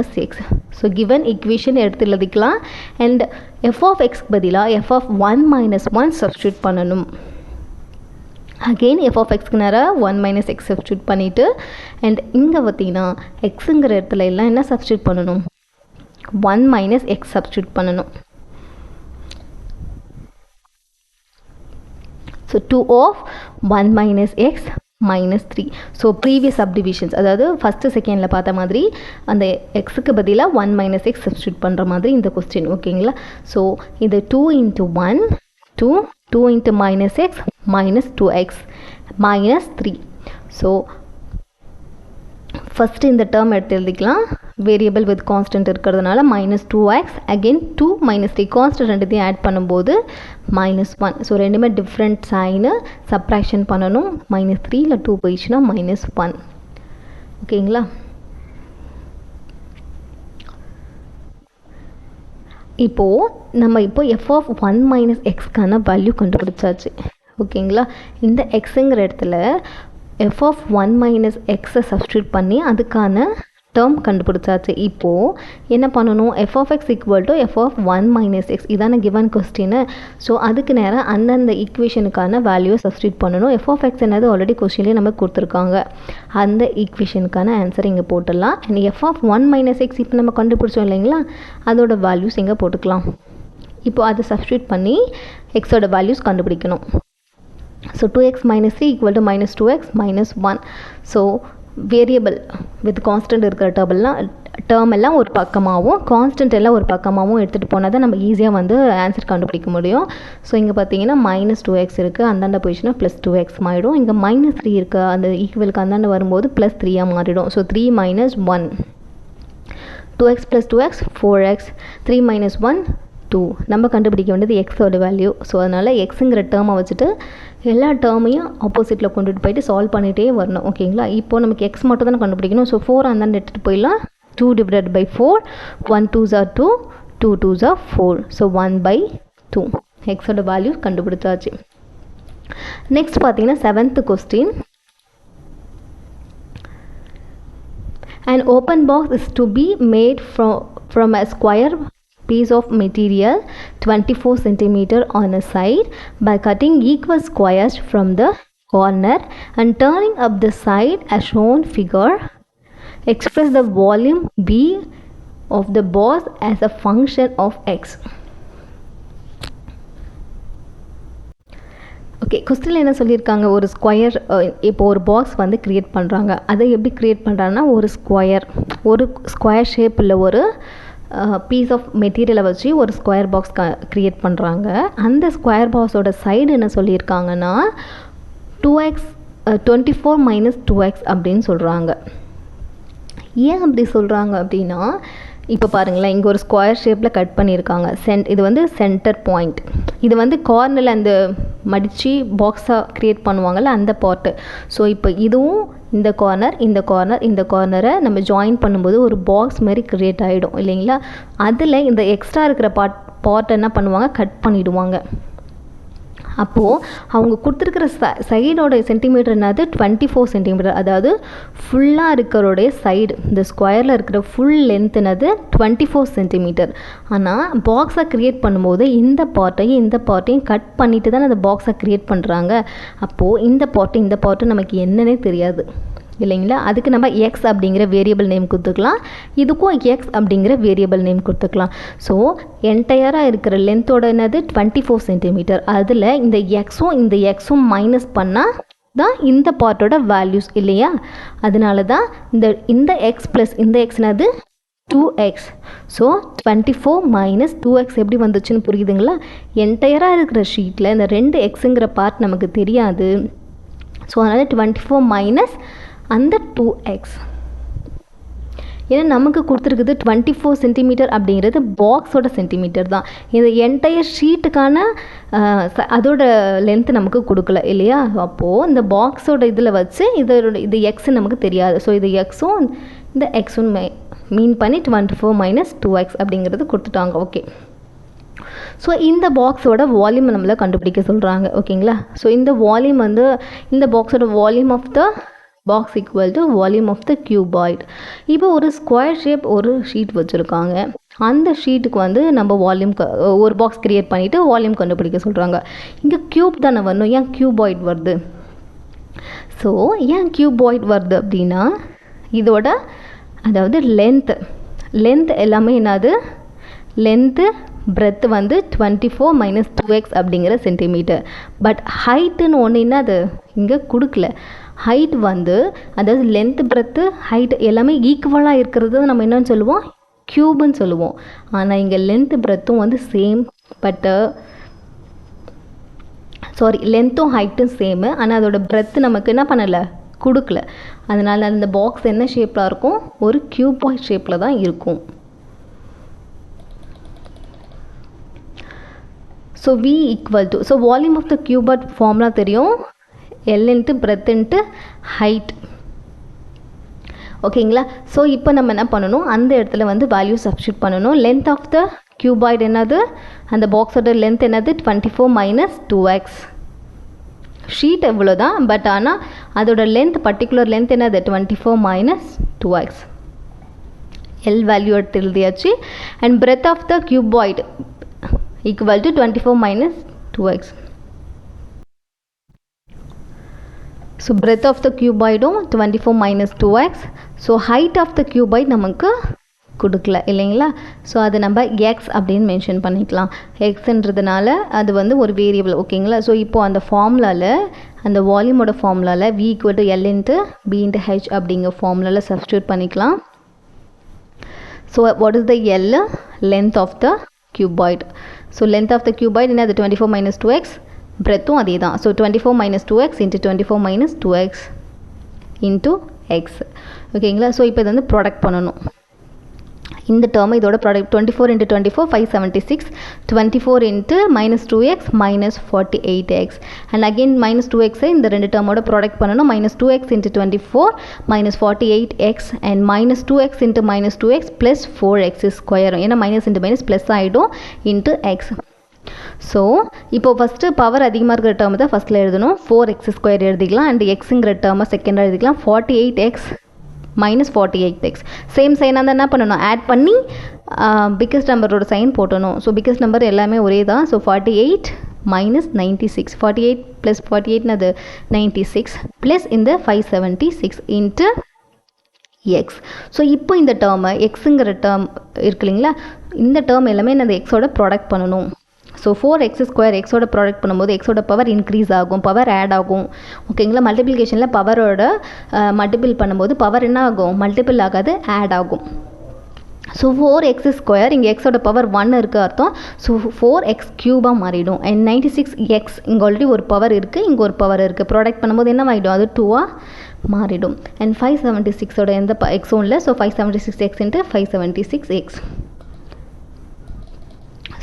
- x. So given equation எடுத்து எழுதிக்கலாம். அண்ட் எஃப் ஆஃப் எக்ஸ்க்கு பதிலாக எஃப் ஆஃப் 1 - 1 சப்ஸ்டியூட் பண்ணணும். அகெயின் எஃப் ஆஃப் எக்ஸ்க்கு நேராக 1 - x சப்ஸ்டியூட் பண்ணிவிட்டு அண்ட் இங்கே பார்த்தீங்கன்னா எக்ஸுங்கிற இடத்துல எல்லாம் என்ன சப்ஸ்டியூட் பண்ணணும், 1 - x சப்ஸ்டியூட் பண்ணணும். So 2 of 1 - x -3. So previous subdivisions, அதாவது ஃபஸ்ட்டு செகண்டில் பார்த்த மாதிரி அந்த எக்ஸுக்கு பதிலாக 1 - x சப்ஸ்டியூட் பண்ணுற மாதிரி இந்த கொஸ்டின். ஓகேங்களா. ஸோ இது 2 × 1 2 2 × -x -2x -3. ஸோ ஃபஸ்ட்டு இந்த டேர்ம் எடுத்து எழுதிக்கலாம். வேரியபிள் வித் கான்ஸ்டன்ட் இருக்கிறதுனால -2x. அகெயின் 2 - 3 கான்ஸ்டன்ட் ரெண்டுத்தையும் ஆட் பண்ணும்போது -1. ஸோ ரெண்டுமே டிஃப்ரெண்ட் சைனு சப்ராக்ஷன் பண்ணணும். -3ல் 2 போயிடுச்சுன்னா -1. ஓகேங்களா. இப்போது நம்ம எஃப் ஆஃப் 1 - xக்கான வேல்யூ கண்டுபிடிச்சாச்சு. ஓகேங்களா. இந்த எக்ஸுங்கிற இடத்துல எஃப் ஆஃப் 1 - xை சப்ஸ்டியூட் பண்ணி அதுக்கான டேர்ம் கண்டுபிடிச்சாச்சு. இப்போது என்ன பண்ணணும், f of x equal to f of 1 - x இதான கிவன் கொஸ்டின்னு. ஸோ அதுக்கு நேரம் அந்தந்த ஈக்குவேஷனுக்கான வேல்யூவை சப்ஸ்டியூட் பண்ணணும். எஃப் ஆஃப் எக்ஸ் என்னது ஆல்ரெடி கொஸ்டின்லேயே நமக்கு கொடுத்துருக்காங்க. அந்த ஈக்குவேஷனுக்கான ஆன்சர் இங்கே போட்டுடலாம். அண்ட் எஃப் ஆஃப் 1 - x இப்போ நம்ம கண்டுபிடிச்சோம் இல்லைங்களா, அதோட வேல்யூஸ் இங்கே போட்டுக்கலாம். இப்போது அதை சப்ஸ்டியூட் பண்ணி எக்ஸோட வேல்யூஸ் கண்டுபிடிக்கணும். So 2x - 3 = -2x -1. So variable with constant இருக்கிற டேர்ம் எல்லாம் ஒரு பக்கமாகவும் கான்ஸ்டன்ட் எல்லாம் ஒரு பக்கமாகவும் எடுத்துகிட்டு போனால் தான் நம்ம ஈஸியாக வந்து ஆன்சர் கண்டுபிடிக்க முடியும். ஸோ இங்கே பார்த்தீங்கன்னா -2x இருக்குது, அந்தாண்ட போயிடுச்சுன்னா +2x மாறிடும். இங்கே -3 இருக்குது, அந்த ஈக்குவலுக்கு அந்தாண்ட வரும்போது +3 மாறிடும். So 3 - 1 2x + 2x 4x 3 - 1 2. நம்ம கண்டுபிடிக்க வேண்டியது எக்ஸோட வேல்யூ. ஸோ அதனால் எக்ஸுங்கிற டேர்மை வச்சுட்டு எல்லா டேர்மையும் ஆப்போசிட்டில் கொண்டுட்டு போயிட்டு சால்வ் பண்ணிகிட்டே வரணும். ஓகேங்களா. இப்போது நமக்கு எக்ஸ் மட்டும் தானே கண்டுபிடிக்கணும். ஸோ 4 அந்தாண்ட எடுத்துகிட்டு போயிடலாம். 2 / 4 1 2s are 2 2 2s are 4. So 1/2 எக்ஸோட வேல்யூ கண்டுபிடிச்சாச்சு. நெக்ஸ்ட் பார்த்தீங்கன்னா 7th question. An open box is to be made from a square piece of material 24 cm on a side by cutting equal squares from the corner and turning up the side as shown figure. Express the volume B of the box as a function of x. Okay, கொஸ்டினில் என்ன சொல்லியிருக்காங்க, ஒரு square இப்போ ஒரு box வந்து create பண்ணுறாங்க. அதை எப்படி க்ரியேட் பண்ணுறாங்கன்னா ஒரு ஸ்கொயர் ஷேப்பில் ஒரு பீஸ் ஆஃப் மெட்டீரியலை வச்சு ஒரு ஸ்கொயர் பாக்ஸ் க்ரியேட் பண்ணுறாங்க. அந்த ஸ்கொயர் பாக்ஸோட சைடு என்ன சொல்லியிருக்காங்கன்னா 24 - 2x அப்படின்னு சொல்கிறாங்க. ஏன் அப்படி சொல்கிறாங்க அப்படின்னா, இப்போ பாருங்களேன், இங்கே ஒரு ஸ்கொயர் ஷேப்பில் கட் பண்ணியிருக்காங்க. இது வந்து சென்டர் பாயிண்ட். இது வந்து கார்னரில் அந்த மடித்து பாக்ஸாக க்ரியேட் பண்ணுவாங்கள்ல அந்த பார்ட்டு. ஸோ இப்போ இதுவும் இந்த கார்னரை நம்ம ஜாயின் பண்ணும்போது ஒரு பாக்ஸ் மாதிரி க்ரியேட் ஆகிடும் இல்லைங்களா. அதில் இந்த எக்ஸ்ட்ரா இருக்கிற பார்ட் என்ன பண்ணுவாங்க, கட் பண்ணிவிடுவாங்க. அப்போது அவங்க கொடுத்துருக்கிற சைடோட சென்டிமீட்டர் என்னது 24 சென்டிமீட்டர். அதாவது ஃபுல்லாக இருக்கிறோடைய சைடு, இந்த ஸ்கொயரில் இருக்கிற ஃபுல் லென்த் என்னது 24 சென்டிமீட்டர். ஆனால் பாக்ஸை க்ரியேட் பண்ணும்போது இந்த பார்ட்டையும் கட் பண்ணிட்டு தான் அந்த பாக்ஸை க்ரியேட் பண்ணுறாங்க. அப்போது இந்த பார்ட்டு நமக்கு என்னன்னே தெரியாது. இல்லைங்களா. அதுக்கு நம்ம எக்ஸ் அப்படிங்கிற வேரியபிள் நேம் கொடுத்துக்கலாம், இதுக்கும் எக்ஸ் அப்படிங்கிற வேரியபிள் நேம் கொடுத்துக்கலாம். ஸோ என்டையராக இருக்கிற லென்த்தோட என்னது 24 சென்டிமீட்டர். அதில் இந்த எக்ஸும் மைனஸ் பண்ணால் தான் இந்த பார்ட்டோட வேல்யூஸ் இல்லையா. அதனால தான் இந்த எக்ஸ் ப்ளஸ் இந்த எக்ஸ்னது 2x. ஸோ 24 மைனஸ் 2x எப்படி வந்துச்சுன்னு புரியுதுங்களா. என்டையராக இருக்கிற ஷீட்டில் இந்த 2xங்கிற பார்ட் நமக்கு தெரியாது. ஸோ அதனால் 24 மைனஸ் அந்த 2x. ஏன்னா நமக்கு கொடுத்துருக்குது 24 சென்டிமீட்டர் அப்படிங்கிறது பாக்ஸோட சென்டிமீட்டர் தான். இந்த என்டையர் ஷீட்டுக்கான அதோட லென்த்து நமக்கு கொடுக்கல இல்லையா. அப்போது இந்த பாக்ஸோட இதில் வச்சு இது எக்ஸ் நமக்கு தெரியாது. ஸோ இது எக்ஸும் இந்த எக்ஸும் மீன் பண்ணி 24 மைனஸ் 2x அப்படிங்கிறது கொடுத்துட்டாங்க. ஓகே. ஸோ இந்த பாக்ஸோட வால்யூம் நம்மளை கண்டுபிடிக்க சொல்கிறாங்க. ஓகேங்களா. ஸோ இந்த வால்யூம் வந்து இந்த பாக்ஸோட volume of the box equal to volume of the cuboid. இப்போ ஒரு ஸ்கொயர் ஷேப் ஒரு ஷீட் வச்சுருக்காங்க. அந்த ஷீட்டுக்கு வந்து நம்ம வால்யூம் ஒரு பாக்ஸ் க்ரியேட் பண்ணிவிட்டு வால்யூம் கண்டுபிடிக்க சொல்கிறாங்க. இங்கே க்யூப் தானே வரணும், ஏன் கியூபாய்டு வருது? ஸோ ஏன் கியூபாய்டு வருது அப்படின்னா இதோட அதாவது லென்த் எல்லாமே என்னது, லென்த்து பிரெத்து வந்து 24 மைனஸ் 2x அப்படிங்கிற சென்டிமீட்டர். பட் ஹைட்டுன்னு ஒன்று என்னது இங்கே கொடுக்கல. ஹைட் வந்து அதாவது லென்த்து பிரெத்து ஹைட் எல்லாமே ஈக்குவலாக இருக்கிறது நம்ம என்னன்னு சொல்லுவோம், க்யூப்னு சொல்லுவோம். ஆனால் இங்கே லென்த்து பிரெத்தும் வந்து சேம், பட்டு லென்த்தும் ஹைட்டும் சேமு. ஆனால் அதோட பிரெத்து நமக்கு என்ன பண்ணலை, கொடுக்கல. அதனால் அந்த பாக்ஸ் என்ன ஷேப்பில் இருக்கும், ஒரு கியூபாய்ட் ஷேப்பில் தான் இருக்கும். So V equal to, so volume of the cuboid formula தெரியும், L into breadth into height. ஓகேங்களா. ஸோ இப்போ நம்ம என்ன பண்ணணும், அந்த இடத்துல வந்து வேல்யூ சப்ஸ்டியூட் பண்ணணும். லென்த் ஆஃப் த கியூபாய்டு என்னது, அந்த பாக்ஸோட லென்த் என்னது 24 மைனஸ் 2x. ஷீட் எவ்வளோ தான், பட் ஆனால் அதோட லென்த் பர்டிகுலர் லென்த் என்னது 24 மைனஸ் 2x. எல் வேல்யூ எடுத்து எழுதியாச்சு. And breadth of the cuboid equal to 24 minus 2x. So breadth of the கியூபாய்டும் 24 minus 2x. So height of the cuboid நமக்கு கொடுக்கல இல்லைங்களா. ஸோ அது நம்ம எக்ஸ் அப்படின்னு மென்ஷன் பண்ணிக்கலாம். எக்ஸ்ன்றதுனால அது வந்து ஒரு வேரியபிள். ஓகேங்களா. ஸோ இப்போது அந்த ஃபார்முலாவில், அந்த வால்யூமோட ஃபார்முலாவில் V equal to L into B into h அப்படிங்கிற ஃபார்முலாவில் சப்ஸ்டியூட் பண்ணிக்கலாம். So what is the L, length of the cuboid. So length of the cuboid என்னது 24 மைனஸ் 2x, பிரெத்தும் அதே தான். So 24 minus 2x into 24 minus 2x into x. ஓகேங்களா. So இப்போ இது வந்து ப்ராடக்ட் பண்ணணும். இந்த டேர்ம் இதோட product 24 into 24 576, 24 into minus 2x minus 48x. And again minus 2x இந்த ரெண்டு டேர்மோட ப்ராடக்ட் பண்ணணும். Minus 2x into 24 minus 48x and minus 2x into minus 2x plus 4x square. ஏன்னா மைனஸ் இன்ட்டு மைனஸ் ப்ளஸ் ஆகிடும் into X. So இப்போ first power அதிகமாக இருக்கிற term தான் ஃபஸ்ட்டில் எழுதணும். 4x ஸ்கொயர் எழுதிக்கலாம். அண்ட் எக்ஸுங்கிற டேர்மை செகண்டாக எழுதிக்கலாம். 48x மைனஸ் 48x சேம் சைனாக தான் என்ன பண்ணணும், ஆட் பண்ணி பிக்கஸ்ட் நம்பரோட சைன் போட்டணும். ஸோ பிக்கஸ்ட் நம்பர் எல்லாமே ஒரே தான். ஸோ 48 மைனஸ் 96, 48 ப்ளஸ் 48 96 ப்ளஸ் இந்த 576 இன்ட்டு எக்ஸ். ஸோ இப்போ இந்த டேர்மை எக்ஸுங்கிற டேர்ம் இருக்கு இல்லைங்களா, இந்த டேர்ம் எல்லாமே நான் அந்த எக்ஸோட ப்ராடக்ட் பண்ணணும். ஸோ 4x ஸ்கொயர் எக்ஸோட ப்ராடக்ட் பண்ணும்போது எக்ஸோட பவர் இன்க்ரீஸ் ஆகும், பவர் ஆட் ஆகும். ஓகேங்களா. மல்டிப்ளிகேஷனில் பவரோட மல்டிபிள் பண்ணும்போது பவர் என்ன ஆகும், மல்டிபிள் ஆகாது, ஆட் ஆகும். ஸோ 4x ஸ்கொயர் இங்கே எக்ஸோட பவர் 1 இருக்குது அர்த்தம். ஸோ 4x க்யூபாக மாறிடும். அண்ட் 96x இங்கே ஆல்ரெடி ஒரு பவர் இருக்குது, இங்கே ஒரு பவர் இருக்குது. ப்ராடக்ட் பண்ணும்போது என்ன ஆகிடும், அது 2ஆக மாறிடும். அண்ட் 576ஓட எந்த எக்ஸும் இல்லை. So 576x into 576x.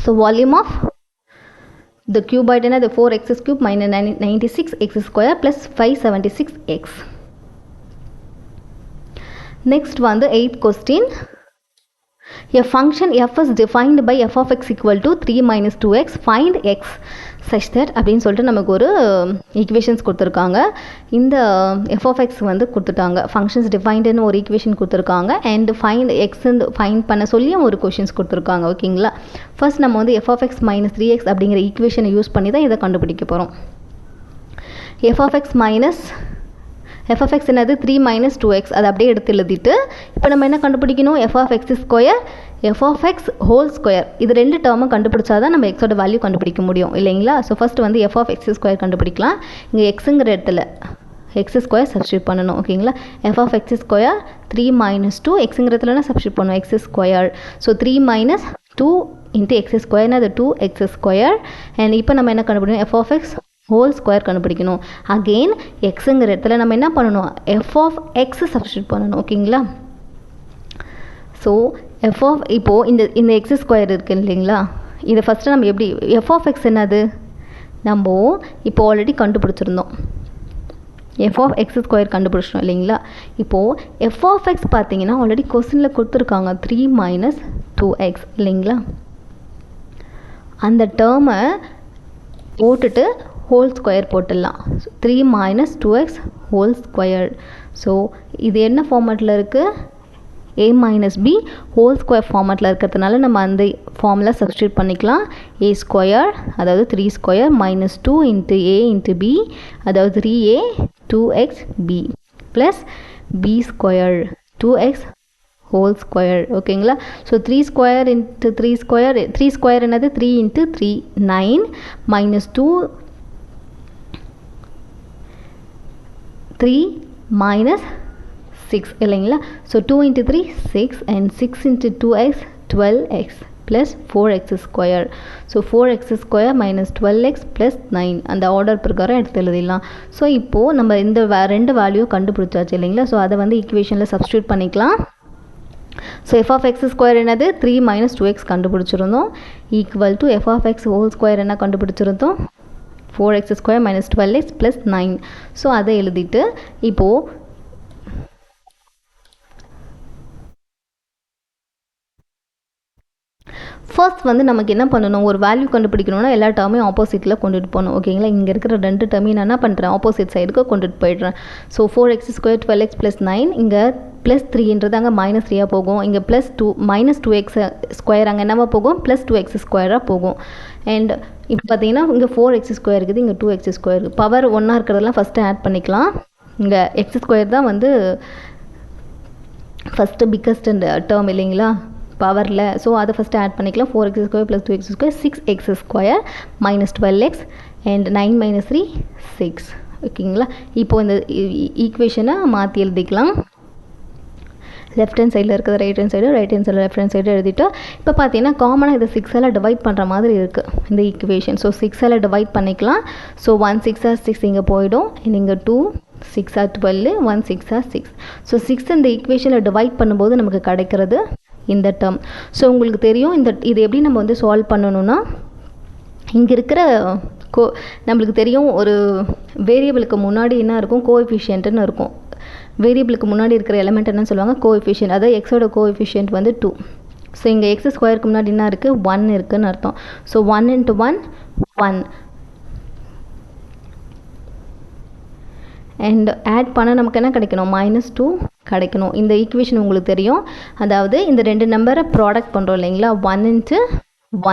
So volume of the cuboid என்னது 4x cube minus 96x square plus 576x. Next வந்து 8th question. A function f is defined by f of x equal to 3 minus 2x. Find x such that அப்படின்னு சொல்லிட்டு நமக்கு ஒரு equations கொடுத்துருக்காங்க. இந்த F of x வந்து கொடுத்துட்டாங்க. Functions டிஃபைன்டுன்னு ஒரு ஈக்குவேஷன் கொடுத்துருக்காங்க. அண்ட் ஃபைண்ட் எக்ஸ்ன்னு ஃபைண்ட் பண்ண சொல்லியும் ஒரு கொஷின்ஸ் கொடுத்துருக்காங்க. ஓகேங்களா. ஃபர்ஸ்ட் நம்ம வந்து f of x minus 3x அப்படிங்கிற ஈக்குவேஷனை யூஸ் பண்ணி தான் இதை கண்டுபிடிக்க போகிறோம். F of x minus f of x என்னது 3 மைனஸ் 2x, அதை அப்படியே எடுத்து எழுதிட்டு இப்போ நம்ம என்ன கண்டுபிடிக்கணும், f of x square f of x whole square, இது ரெண்டு டேர்மும் கண்டுபிடிச்சா தான் நம்ம எக்ஸோட வேல்யூ கண்டுபிடிக்க முடியும் இல்லைங்களா. ஸோ ஃபஸ்ட்டு வந்து எஃப் ஆஃப் எக்ஸ் ஸ்கொயர் கண்டுபிடிக்கலாம். இங்கே எக்ஸுங்கிற இடத்துல எக்ஸ் ஸ்கொயர் சப்ஸ்டியூட் பண்ணணும் ஓகேங்களா. F of x square 3 minus 2 எக்ஸுங்கிறதுலனா சப்ஸ்டியூட் பண்ணணும் x square. So 3 minus 2 into x ஸ்கொயர்னா அது 2x ஸ்கொயர். அண்ட் இப்போ நம்ம என்ன கண்டுபிடிக்கணும், f of x whole square கண்டுபிடிக்கணும். அகெயின் எக்ஸுங்கிற இடத்துல நம்ம என்ன பண்ணணும், எஃப் ஆஃப் எக்ஸ் சப்ஸ்டியூட் பண்ணணும் ஓகேங்களா. ஸோ எஃப் ஆஃப் இப்போது இந்த எக்ஸ் ஸ்கொயர் இருக்குது இல்லைங்களா, இதை ஃபஸ்ட்டு நம்ம எப்படி எஃப் ஆஃப் எக்ஸ் என்னது நம்ம இப்போ ஆல்ரெடி கண்டுபிடிச்சிருந்தோம், எஃப் ஆஃப் எக்ஸ் ஸ்கொயர் கண்டுபிடிச்சிட்டோம் இல்லைங்களா. இப்போது எஃப் ஆஃப் எக்ஸ் பார்த்தீங்கன்னா ஆல்ரெடி கொஸ்டினில் கொடுத்துருக்காங்க 3 மைனஸ் 2x இல்லைங்களா. அந்த டேர்மை போட்டுட்டு ஹோல் ஸ்கொயர் போட்டுடலாம். 3 minus 2x whole square. So இது என்ன ஃபார்மேட்டில் இருக்குது, a minus b whole square ஃபார்மேட்டில் இருக்கிறதுனால நம்ம அந்த ஃபார்முலா சப்ஸ்டியூட் பண்ணிக்கலாம். a ஸ்கொயர் அதாவது 3 square minus 2 into a into b அதாவது 3a 2xb plus b square 2x whole square ஓகேங்களா. So 3 square into 3 square, 3 square என்னது 3 இன்ட்டு 3 9 மைனஸ் 2 3 மைனஸ் 6 இல்லைங்களா. So 2 into 3 6 and 6 into 2x 12x plus 4x square. So 4x square minus 12x plus 9 அந்த order பிரகாரம் எடுத்து எழுதிடலாம். So இப்போது நம்ம இந்த ரெண்டு வேல்யூ கண்டுபிடிச்சாச்சு இல்லைங்களா. ஸோ அதை வந்து ஈக்குவேஷனில் சப்ஸ்டியூட் பண்ணிக்கலாம். So f of x square என்னது 3 மைனஸ் 2x கண்டுபிடிச்சிருந்தோம், equal to f of x whole square என்ன கண்டுபிடிச்சிருந்தோம் 4x square minus 12x plus 9. So அதை எழுதிட்டு இப்போது ஃபர்ஸ்ட் வந்து நமக்கு என்ன பண்ணணும், ஒரு வேல்யூ கண்டுபிடிக்கணும்னா எல்லா டேர்மையும் ஆப்போசிட்டில் கொண்டுட்டு போகணும் ஓகேங்களா. இங்கே இருக்கிற ரெண்டு டேர்மையும் நான் என்ன பண்ணுறேன், ஆப்போசிட் சைடுக்கு கொண்டுட்டு போயிடுறேன். So 4x square 12x plus 9, இங்கே ப்ளஸ் 3ன்றது அங்கே மைனஸ் 3 போகும், இங்கே ப்ளஸ் 2 மைனஸ் 2x ஸ்கொயர் அங்கே என்னவா போகும் ப்ளஸ் 2x ஸ்கொயராக போகும். அண்ட் இப்போ பார்த்தீங்கன்னா இங்கே 4x ஸ்கொயர் இருக்குது, இங்கே 2x ஸ்கொயர் இருக்குது. பவர் ஒன்றா இருக்கிறதெல்லாம் ஃபஸ்ட்டு ஆட் பண்ணிக்கலாம். இங்கே எக்ஸ் ஸ்கொயர் தான் வந்து ஃபஸ்ட்டு பிக்கஸ்ட் டேர்ம் இல்லைங்களா பவரில். ஸோ அதை ஃபஸ்ட்டு ஆட் பண்ணிக்கலாம். 4x square plus 2x square 6x square minus 12x and 9 minus 3 6 ஓகேங்களா. இப்போது இந்த ஈக்குவேஷனை மாற்றி எழுதிக்கலாம். லெஃப்ட் ஹேண்ட் சைடில் இருக்கிறது right hand side, right hand சைடில் லெஃப்ட் ஹேண்ட் சைடு எழுதிட்டு இப்போ பார்த்தீங்கன்னா காமனாக இதை 6ஆல் டிவைட் பண்ணுற மாதிரி இருக்குது இந்த ஈக்குவேஷன். ஸோ 6ஆல் டிவைட் பண்ணிக்கலாம். ஸோ 1 6 6 இங்கே போயிடும், இங்கே 2 6 12 1 6 6. ஸோ 6 இந்த ஈக்குவேஷனில் டிவைட் பண்ணும்போது நமக்கு கிடைக்கிறது இந்த டேர்ம். ஸோ உங்களுக்கு தெரியும் இது எப்படி நம்ம வந்து சால்வ் பண்ணணும்னா, இங்கே இருக்கிற நம்மளுக்கு தெரியும் ஒரு வேரியபிளுக்கு முன்னாடி என்ன இருக்கும் கோஎஃபிஷியன்ட்னு இருக்கும். வேரியபிளுக்கு முன்னாடி இருக்கிற எலிமெண்ட் என்ன சொல்லுவாங்க கோஎஃபிஷியன்ட், அதாவது எக்ஸோட கோஎஃபிஷியன்ட் வந்து 2. ஸோ இங்கே எக்ஸ் ஸ்கொயருக்கு முன்னாடி என்ன இருக்குது 1 இருக்குதுன்னு அர்த்தம். ஸோ 1 இன்ட்டு 1 1 அண்ட் ஆட் பண்ண நமக்கு என்ன கிடைக்கணும் மைனஸ் 2 கிடைக்கணும். இந்த ஈக்குவேஷன் உங்களுக்கு தெரியும், அதாவது இந்த ரெண்டு நம்பரை ப்ராடக்ட் பண்ணுறோம் இல்லைங்களா 1 இன்ட்டு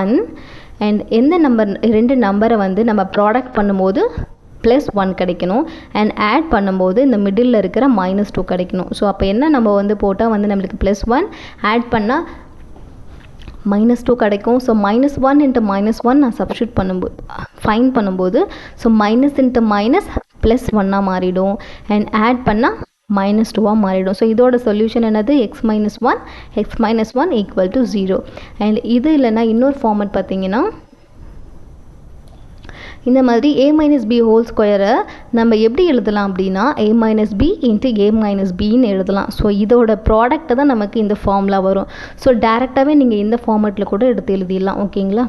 1 அண்ட் எந்த நம்பர் ரெண்டு நம்பரை வந்து நம்ம ப்ராடக்ட் பண்ணும்போது ப்ளஸ் 1 கிடைக்கணும் அண்ட் ஆட் பண்ணும்போது இந்த மிடில் இருக்கிற மைனஸ் 2 கிடைக்கணும். ஸோ அப்போ என்ன நம்ம வந்து போட்டால் வந்து நம்மளுக்கு ப்ளஸ் 1 ஆட் பண்ணால் மைனஸ் 2 கிடைக்கும். ஸோ மைனஸ் 1 இன்ட்டு மைனஸ் 1 நான் சப்ஸ்டியூட் பண்ணும்போது ஃபைன் பண்ணும்போது so minus into minus plus 1ஆக மாறிடும் அண்ட் ஆட் பண்ணால் மைனஸ் 2ஆக மாறிடும். ஸோ இதோட சொல்யூஷன் என்னது x minus 1 equal to 0. And இது இல்லைன்னா இன்னொரு ஃபார்மட் பார்த்தீங்கன்னா இந்த மாதிரி a மைனஸ் பி ஹோல் ஸ்கொயரை நம்ம எப்படி எழுதலாம் அப்படின்னா a minus b into a minus பின்னு எழுதலாம். ஸோ இதோட ப்ராடக்ட்டை தான் நமக்கு இந்த ஃபார்முலா வரும். ஸோ டேரெக்டாகவே நீங்கள் இந்த ஃபார்மேட்டில் கூட எடுத்து எழுதிடலாம் ஓகேங்களா.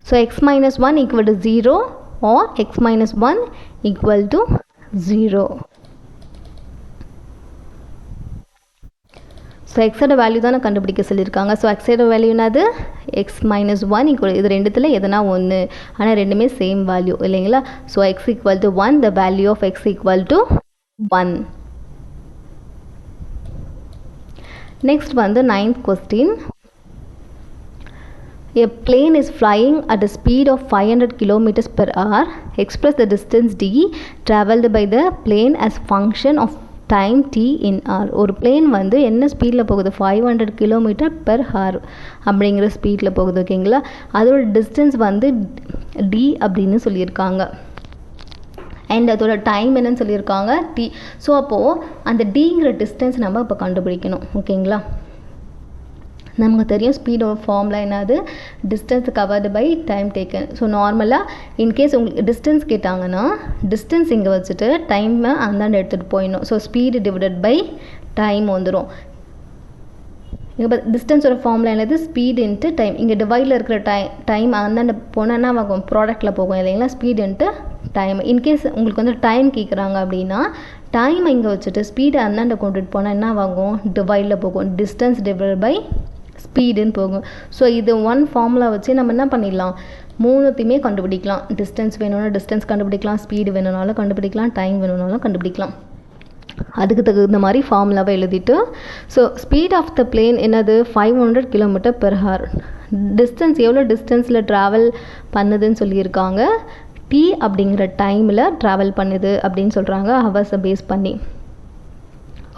So x minus 1 equal to 0 or x minus 1 equal to 0. So எக்ஸோட வேல்யூ தான் நான் கண்டுபிடிக்க சொல்லியிருக்காங்க. ஸோ எக்ஸோட வேல்யூ என்னது எக்ஸ் மைனஸ் 1 ஈக்குவல் இது ரெண்டுத்தில் எதனா ஒன்று, ஆனால் ரெண்டுமே சேம் வேல்யூ இல்லைங்களா. So x equal to 1, the value of x equal to 1. Next வந்து 9th question. A plane is flying at a speed of 500 kilometers per hour. Express the distance d traveled by the plane as function of time t in hour. ஒரு plane வந்து என்ன ஸ்பீடில் போகுது 500 kilometre per hour அப்படிங்கிற ஸ்பீடில் போகுது. ஓகேங்களா, அதோட டிஸ்டன்ஸ் வந்து d அப்படின்னு சொல்லியிருக்காங்க. அண்ட் அதோட டைம் என்னன்னு சொல்லியிருக்காங்க t. ஸோ அப்போது அந்த டிங்கிற டிஸ்டன்ஸ் நம்ம இப்போ கண்டுபிடிக்கணும். ஓகேங்களா, நமக்கு தெரியும் ஸ்பீடோட ஃபார்முலா என்னது, distance covered by time taken. So நார்மலாக இன்கேஸ் உங்களுக்கு டிஸ்டன்ஸ் கேட்டாங்கன்னா டிஸ்டன்ஸ் இங்கே வச்சுட்டு டைமை அந்தாண்ட எடுத்துகிட்டு போயிடணும். So speed divided by time வந்துடும். இங்கே டிஸ்டன்ஸோட ஃபார்முலா என்னது, ஸ்பீட் இன்ட்டு டைம். இங்கே டிவைடில் இருக்கிற டைம் அந்தாண்ட போனால் என்ன ஆகும், ப்ராடக்ட்டில் போகும் இல்லைங்களா, ஸ்பீட் இன்ட்டு டைம். இன்கேஸ் உங்களுக்கு வந்து டைம் கேட்குறாங்க அப்படின்னா டைமை இங்கே வச்சுட்டு ஸ்பீடை அந்தாண்ட கொண்டுட்டு போனால் என்ன ஆகும், டிவைடில் போகும். டிஸ்டன்ஸ் டிவைட் பை ஸ்பீடுன்னு போகும். ஸோ இது ஒன் ஃபார்முலா வச்சு நம்ம என்ன பண்ணிடலாம், மூணுத்தையுமே கண்டுபிடிக்கலாம். டிஸ்டன்ஸ் வேணும்னா டிஸ்டன்ஸ் கண்டுபிடிக்கலாம், ஸ்பீடு வேணும்னாலும் கண்டுபிடிக்கலாம், டைம் வேணும்னாலும் கண்டுபிடிக்கலாம். அதுக்கு தகுந்த மாதிரி ஃபார்முலாவை எழுதிட்டு, so speed of the plane என்னது 500 கிலோமீட்டர் பெர் ஹவர். டிஸ்டன்ஸ் எவ்வளோ டிஸ்டன்ஸில் ட்ராவல் பண்ணுதுன்னு சொல்லியிருக்காங்க, t அப்படிங்கிற டைமில் ட்ராவல் பண்ணுது அப்படின்னு சொல்கிறாங்க ஹவர்ஸை பேஸ் பண்ணி.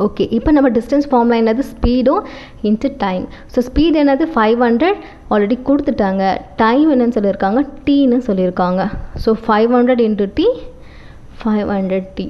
ஓகே, இப்போ நம்ம டிஸ்டன்ஸ் ஃபார்முலா என்னது, ஸ்பீடும் இன்ட்டு டைம். ஸோ ஸ்பீட் என்னது 500 ஆல்ரெடி கொடுத்துட்டாங்க, டைம் என்னன்னு சொல்லியிருக்காங்க, டீன்னு சொல்லியிருக்காங்க. So 500 into t 500t.